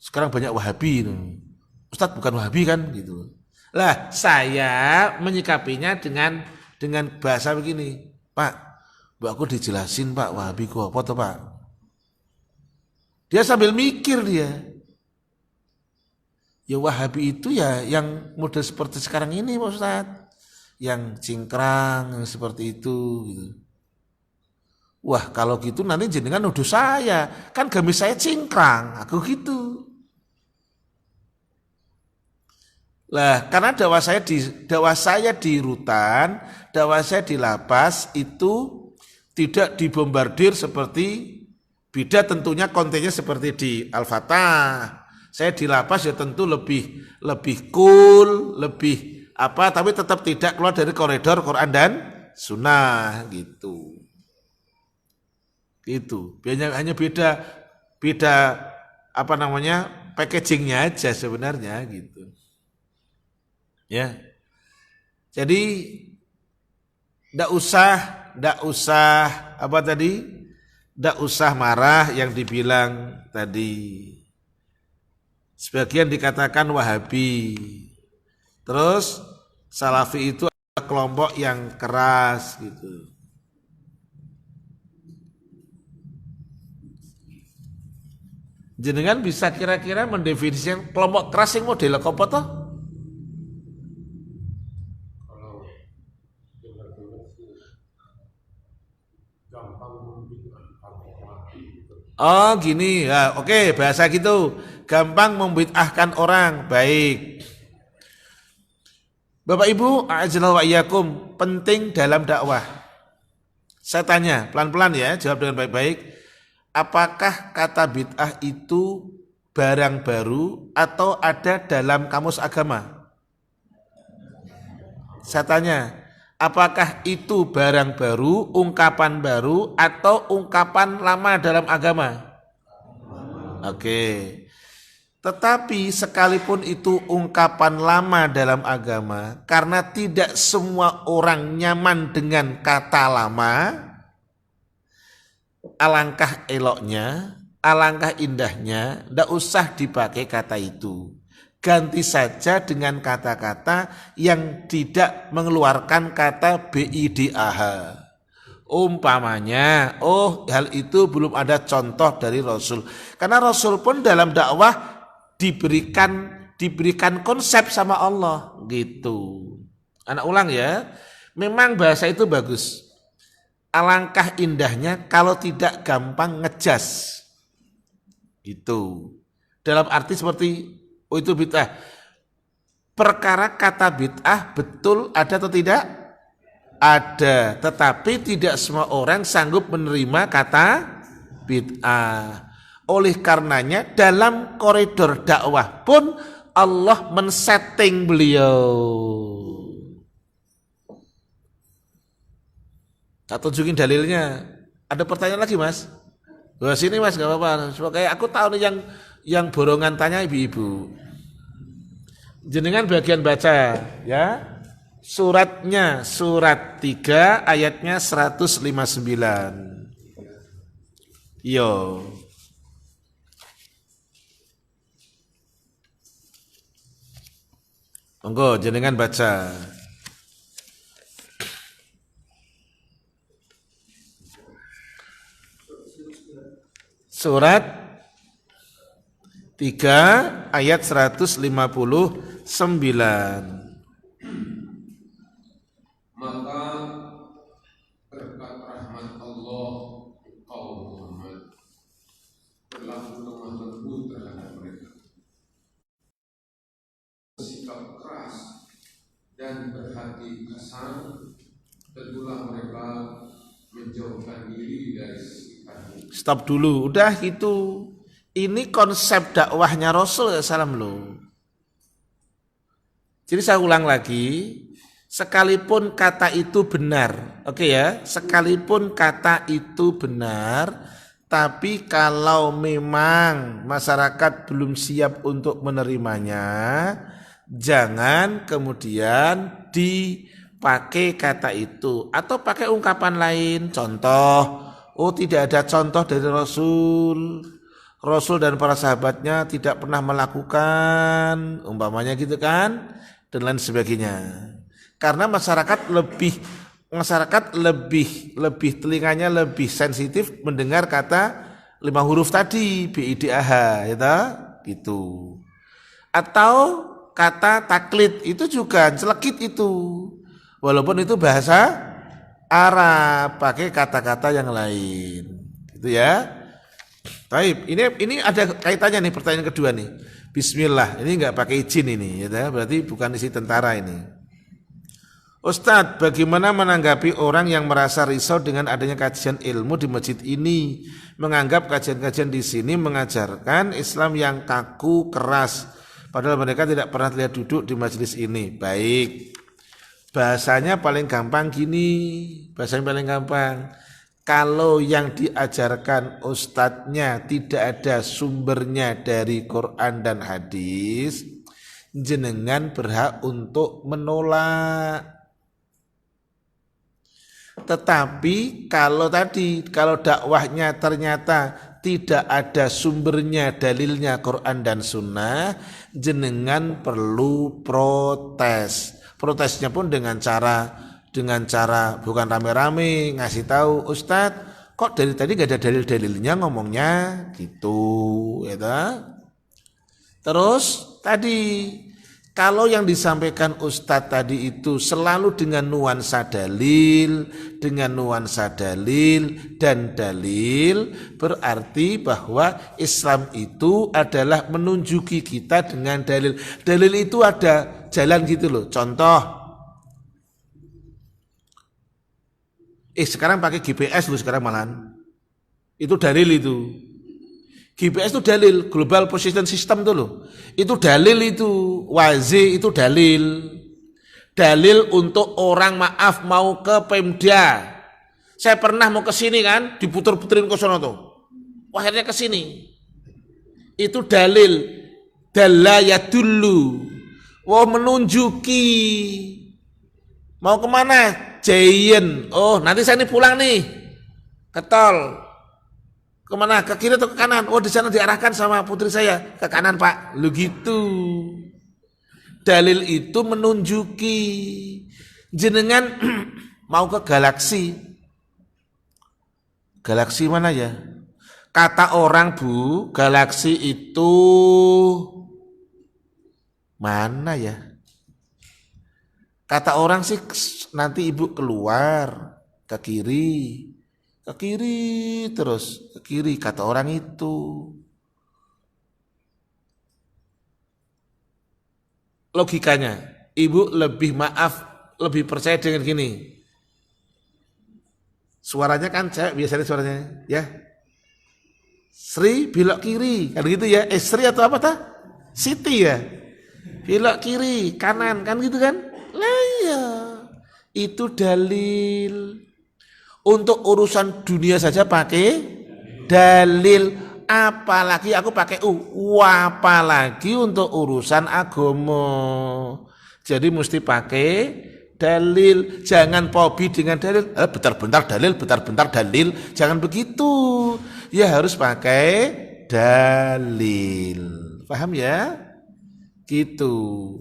Sekarang banyak Wahabi itu. Ustadz bukan Wahabi kan gitu. Lah, saya menyikapinya dengan bahasa begini. Pak, Bu aku dijelasin Pak, Wahabi ku apa toh Pak? Dia sambil mikir dia. Ya Wahabi itu ya yang model seperti sekarang ini Pak Ustadz. Yang cingkrang, yang seperti itu gitu. Wah kalau gitu nanti jenengan nuduh saya. Kan gamis saya cingkrang, aku gitu. Lah karena dakwah saya di rutan, dakwah saya di lapas itu tidak dibombardir seperti beda tentunya kontennya seperti di Al-Fatah. Saya di lapas ya tentu lebih cool, lebih apa, tapi tetap tidak keluar dari koridor Quran dan Sunnah gitu. Gitu. Hanya beda apa namanya packagingnya aja sebenarnya gitu. Ya. Jadi ndak usah apa tadi? Ndak usah marah yang dibilang tadi. Sebagian dikatakan Wahabi. Terus Salafi itu adalah kelompok yang keras gitu. Jenengan bisa kira-kira mendefinisikan kelompok keras yang model apa toh? Oh gini ya, oke bahasa gitu, gampang membid'ahkan orang, baik. Bapak Ibu, a'azzallahu wa iyyakum, penting dalam dakwah. Saya tanya pelan-pelan ya, jawab dengan baik-baik. Apakah kata bid'ah itu barang baru atau ada dalam kamus agama? Saya tanya, apakah itu barang baru, ungkapan baru, atau ungkapan lama dalam agama? Oke. Tetapi sekalipun itu ungkapan lama dalam agama, karena tidak semua orang nyaman dengan kata lama, alangkah eloknya, alangkah indahnya, tidak usah dipakai kata itu. Ganti saja dengan kata-kata yang tidak mengeluarkan kata BIDAH. Umpamanya, hal itu belum ada contoh dari Rasul. Karena Rasul pun dalam dakwah diberikan konsep sama Allah gitu. Anak ulang ya. Memang bahasa itu bagus. Alangkah indahnya kalau tidak gampang ngejas. Gitu. Dalam arti seperti itu bid'ah. Perkara kata bid'ah betul ada atau tidak? Ada, tetapi tidak semua orang sanggup menerima kata bid'ah. Oleh karenanya dalam koridor dakwah pun Allah men-setting beliau. Tak tunjukin dalilnya. Ada pertanyaan lagi Mas? Wah sini Mas gak apa-apa. Kayak aku tahu nih yang borongan tanya ibu-ibu. Jenengan bagian baca ya. Suratnya surat 3 ayatnya 159. Yo. Monggo jenengan baca. Surat 3 ayat 159. Maka berkat rahmat Allah kaum Muhammad berlaku lemah lembut terhadap mereka, sikap keras dan berhati kasar, tentulah mereka menjauhkan diri dari sikap. Stop dulu, udah gitu. Ini konsep dakwahnya Rasul SAW loh. Jadi saya ulang lagi, sekalipun kata itu benar, oke ya, sekalipun kata itu benar, tapi kalau memang masyarakat belum siap untuk menerimanya, jangan kemudian dipakai kata itu atau pakai ungkapan lain. Contoh, oh tidak ada contoh dari Rasul dan para sahabatnya tidak pernah melakukan, umpamanya gitu kan, dan lain sebagainya. Karena masyarakat lebih telinganya lebih sensitif mendengar kata 5 huruf tadi BIDAH gitu. Atau kata taklid itu juga celekit itu. Walaupun itu bahasa Arab, pakai kata-kata yang lain. Gitu ya. Baik, ini ada kaitannya nih pertanyaan kedua nih. Bismillah, ini enggak pakai izin ini, ya, berarti bukan isi tentara ini. Ustadz, bagaimana menanggapi orang yang merasa risau dengan adanya kajian ilmu di masjid ini, menganggap kajian-kajian di sini mengajarkan Islam yang kaku, keras, padahal mereka tidak pernah terlihat duduk di majelis ini. Baik, bahasanya paling gampang gini, kalau yang diajarkan ustadznya tidak ada sumbernya dari Quran dan hadis, jenengan berhak untuk menolak. Tetapi kalau dakwahnya ternyata tidak ada sumbernya, dalilnya Quran dan Sunnah, jenengan perlu protes. Protesnya pun dengan cara bukan rame-rame ngasih tahu, Ustadz, kok dari tadi gak ada dalil-dalilnya ngomongnya gitu, ya ta? Terus tadi kalau yang disampaikan Ustadz tadi itu selalu dengan nuansa dalil dan dalil, berarti bahwa Islam itu adalah menunjuki kita dengan dalil. Dalil itu ada jalan gitu loh. Contoh, sekarang pakai GPS loh sekarang malahan. Itu dalil itu. GPS itu dalil, Global Position System itu loh. Itu dalil itu, WAZI itu dalil. Dalil untuk orang mau ke Pemda. Saya pernah mau ke sini kan, diputer-puterin ke sono tuh. Akhirnya ke sini. Itu dalil. Dalla yadullu. Wah, menunjuki. Mau kemana? Giant. Oh, nanti saya ini pulang nih. Ke tol. Kemana? Ke kiri atau ke kanan? Oh, di sana diarahkan sama putri saya. Ke kanan, Pak. Lu gitu. Dalil itu menunjuki. Jenengan mau ke galaksi. Galaksi mana ya? Kata orang, Bu, galaksi itu mana ya? Kata orang sih nanti ibu keluar ke kiri terus, ke kiri kata orang itu. Logikanya, ibu lebih percaya dengan gini. Suaranya kan cewek biasanya suaranya, ya. Sri belok kiri, kan gitu ya. Sri atau apa tah? Siti ya. Belok kiri, kanan, kan gitu kan? Lah iya. Itu dalil. Untuk urusan dunia saja pakai dalil, apalagi aku pakai apalagi untuk urusan agama. Jadi mesti pakai dalil, jangan pobi dengan dalil. Bentar-bentar dalil, jangan begitu. Ya harus pakai dalil. Paham ya? Gitu.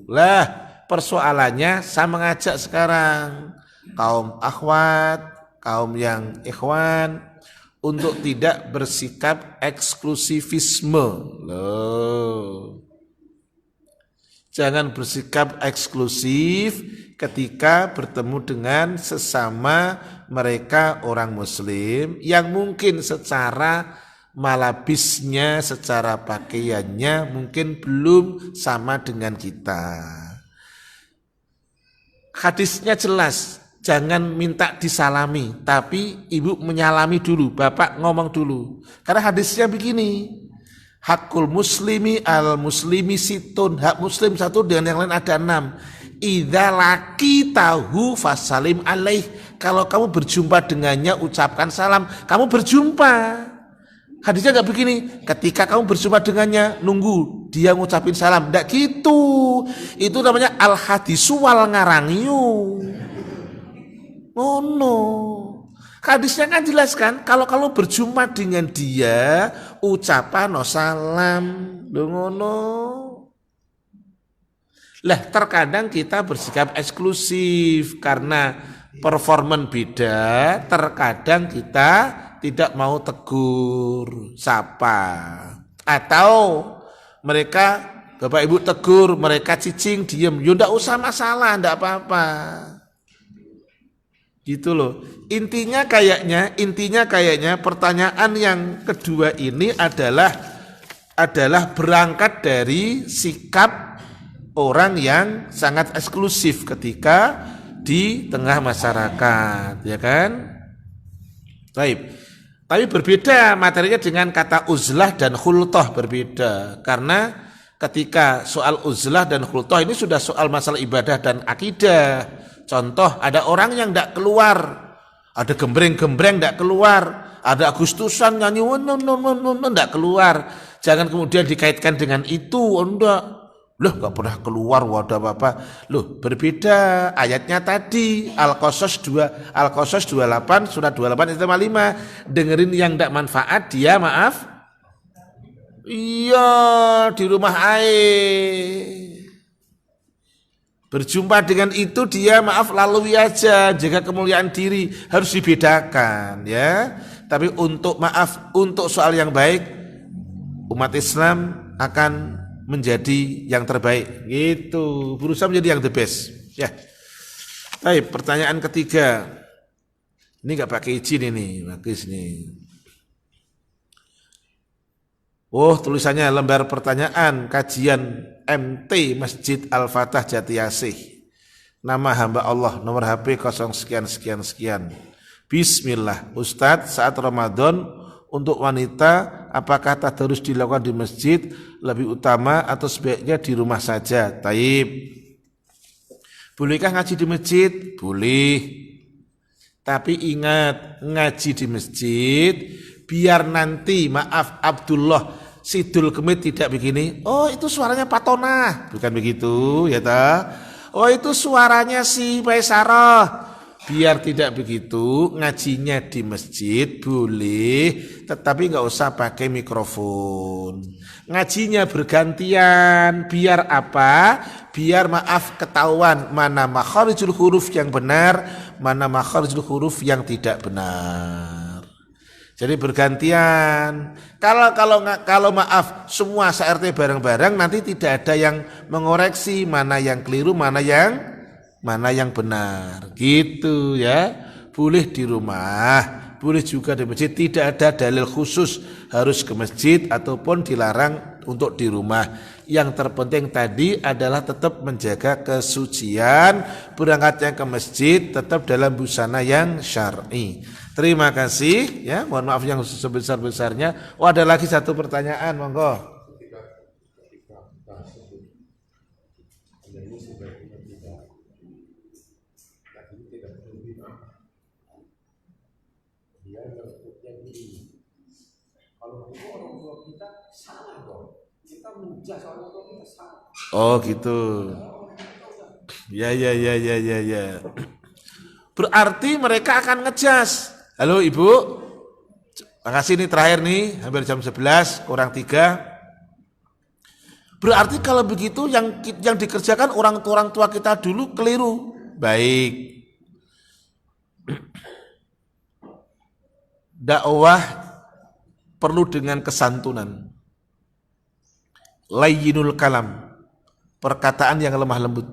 Lah, persoalannya saya mengajak sekarang kaum akhwat, kaum yang ikhwan untuk tidak bersikap eksklusivisme. Loh. Jangan bersikap eksklusif ketika bertemu dengan sesama mereka orang muslim yang mungkin secara malabisnya, secara pakaiannya mungkin belum sama dengan kita. Hadisnya jelas. Jangan minta disalami, tapi ibu menyalami dulu, bapak ngomong dulu. Karena hadisnya begini, Hakul muslimi al muslimi situn. Hak muslim satu dengan yang lain ada 6. Idza laqitahu fasalim alaih. Kalau kamu berjumpa dengannya ucapkan salam. Kamu berjumpa. Hadisnya enggak begini, ketika kamu berjumpa dengannya nunggu dia ngucapin salam. Enggak gitu. Itu namanya al hadisu wal ngarangiu. Oh no. Hadisnya kan jelaskan kalau berjumpa dengan dia ucapan no salam. Ngono. Lah terkadang kita bersikap eksklusif karena performan beda, terkadang kita tidak mau tegur, sapa. Atau mereka Bapak Ibu tegur, mereka cicing, diem, ya enggak usah masalah, enggak apa-apa. Gitu loh. Intinya kayaknya pertanyaan yang kedua ini adalah berangkat dari sikap orang yang sangat eksklusif ketika di tengah masyarakat, ya kan? Baik. Tapi berbeda materinya dengan kata uzlah dan khultah, berbeda. Karena ketika soal uzlah dan khultah ini sudah soal masalah ibadah dan akidah. Contoh, ada orang yang tidak keluar, ada gembreng-gembreng tidak keluar, ada Agustusan nyanyi tidak keluar. Jangan kemudian dikaitkan dengan itu, enggak. Loh gak pernah keluar wadah apa-apa. Loh berbeda ayatnya tadi Al-Qasas 28 surat 28 ayat 5. Dengerin yang tidak manfaat dia maaf. Iya di rumah air. Berjumpa dengan itu dia maaf lalui aja, jaga kemuliaan diri, harus dibedakan ya. Tapi untuk soal yang baik umat Islam akan menjadi yang terbaik gitu, berusaha menjadi yang the best ya. Baik, pertanyaan ketiga ini nggak pakai izin ini, bagus nih. Oh tulisannya lembar pertanyaan kajian MT Masjid Al-Fatah Jati Asih, nama hamba Allah, nomor HP 0 sekian. Bismillah. Ustadz, saat Ramadan untuk wanita apakah tadarus dilakukan di masjid lebih utama atau sebaiknya di rumah saja? Taib. Bolehkah ngaji di masjid? Boleh. Tapi ingat, ngaji di masjid biar nanti maaf Abdullah Sidul Kemit tidak begini. Oh itu suaranya Patona, bukan begitu ya ta? Oh itu suaranya si Baisarah. Biar tidak begitu, ngajinya di masjid boleh, tetapi nggak usah pakai mikrofon. Ngajinya bergantian, biar apa? Biar maaf ketahuan mana makharijul huruf yang benar, mana makharijul huruf yang tidak benar. Jadi bergantian. Kalau maaf semua se-RT bareng-bareng nanti tidak ada yang mengoreksi mana yang keliru, mana yang benar gitu ya. Boleh di rumah, boleh juga di masjid, tidak ada dalil khusus harus ke masjid ataupun dilarang untuk di rumah. Yang terpenting tadi adalah tetap menjaga kesucian, berangkatnya ke masjid tetap dalam busana yang syar'i. Terima kasih ya, mohon maaf yang sebesar-besarnya. Oh ada lagi satu pertanyaan, monggo. Oh gitu. Ya. Berarti mereka akan ngejas. Halo Ibu. Makasih nih terakhir nih, hampir jam 11 kurang 3. Berarti kalau begitu yang dikerjakan orang tua kita dulu keliru. Baik. Dakwah perlu dengan kesantunan. Layyinul kalam, perkataan yang lemah lembut.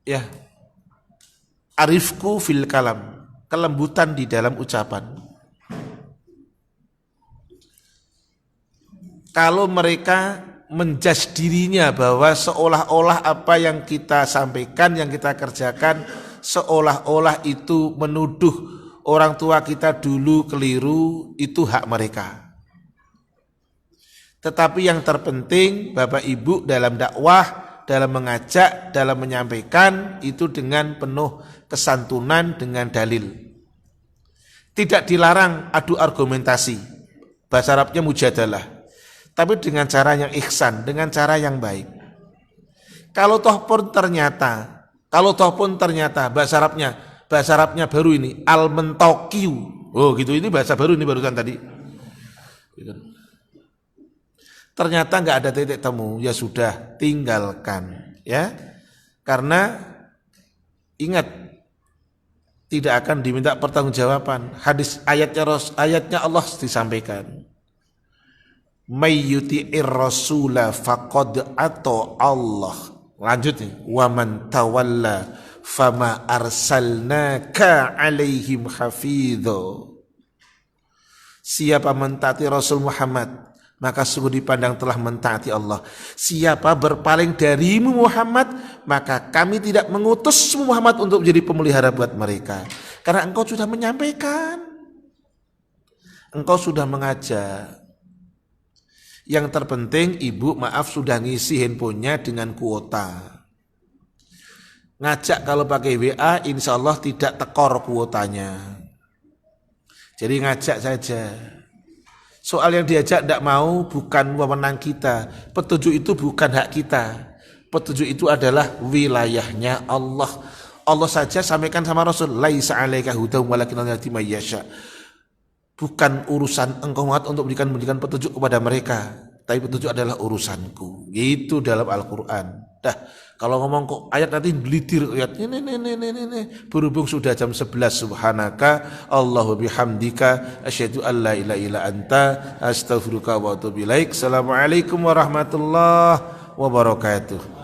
Ya. Arifku fil kalam, kelembutan di dalam ucapan. Kalau mereka menjudge dirinya bahwa seolah-olah apa yang kita sampaikan, yang kita kerjakan, seolah-olah itu menuduh orang tua kita dulu keliru, itu hak mereka. Tetapi yang terpenting Bapak Ibu dalam dakwah, dalam mengajak, dalam menyampaikan itu dengan penuh kesantunan, dengan dalil. Tidak dilarang adu argumentasi, bahasa Arabnya mujadalah, tapi dengan cara yang ihsan, dengan cara yang baik. Kalau toh pun ternyata bahasa Arabnya baru ini al-mentokiu, oh gitu, ini bahasa baru ini barusan tadi. Ternyata nggak ada titik temu, ya sudah tinggalkan, ya. Karena ingat tidak akan diminta pertanggungjawaban. Ayatnya Allah disampaikan. May yuti'ir rasula faqad ata Allah. Lanjut nih, wa man tawalla fama arsalnaka alaihim hafidho. Siapa mentaati Rasul Muhammad, maka sungguh dipandang telah mentaati Allah. Siapa berpaling darimu Muhammad, maka kami tidak mengutus Muhammad untuk menjadi pemelihara buat mereka. Karena engkau sudah menyampaikan, engkau sudah mengajak. Yang terpenting ibu maaf sudah ngisi handphonenya dengan kuota. Ngajak kalau pakai WA insya Allah tidak tekor kuotanya. Jadi ngajak saja. Soal yang diajak tidak mau bukan wewenang kita. Petunjuk itu bukan hak kita. Petunjuk itu adalah wilayahnya Allah. Allah saja sampaikan sama Rasul, laisa 'alaika hudahum walakin yahdi may yasha. Bukan urusan engkau untuk memberikan petunjuk kepada mereka, tapi petunjuk adalah urusanku. Itu dalam Al-Qur'an. Dah, kalau ngomong kok ayat nanti belidir ayat ini. Berhubung sudah jam 11, subhanaka Allahu bihamdika asyhadu an la ilaha illa anta astaghfiruka wa atubu ilaik. Assalamualaikum warahmatullahi wabarakatuh.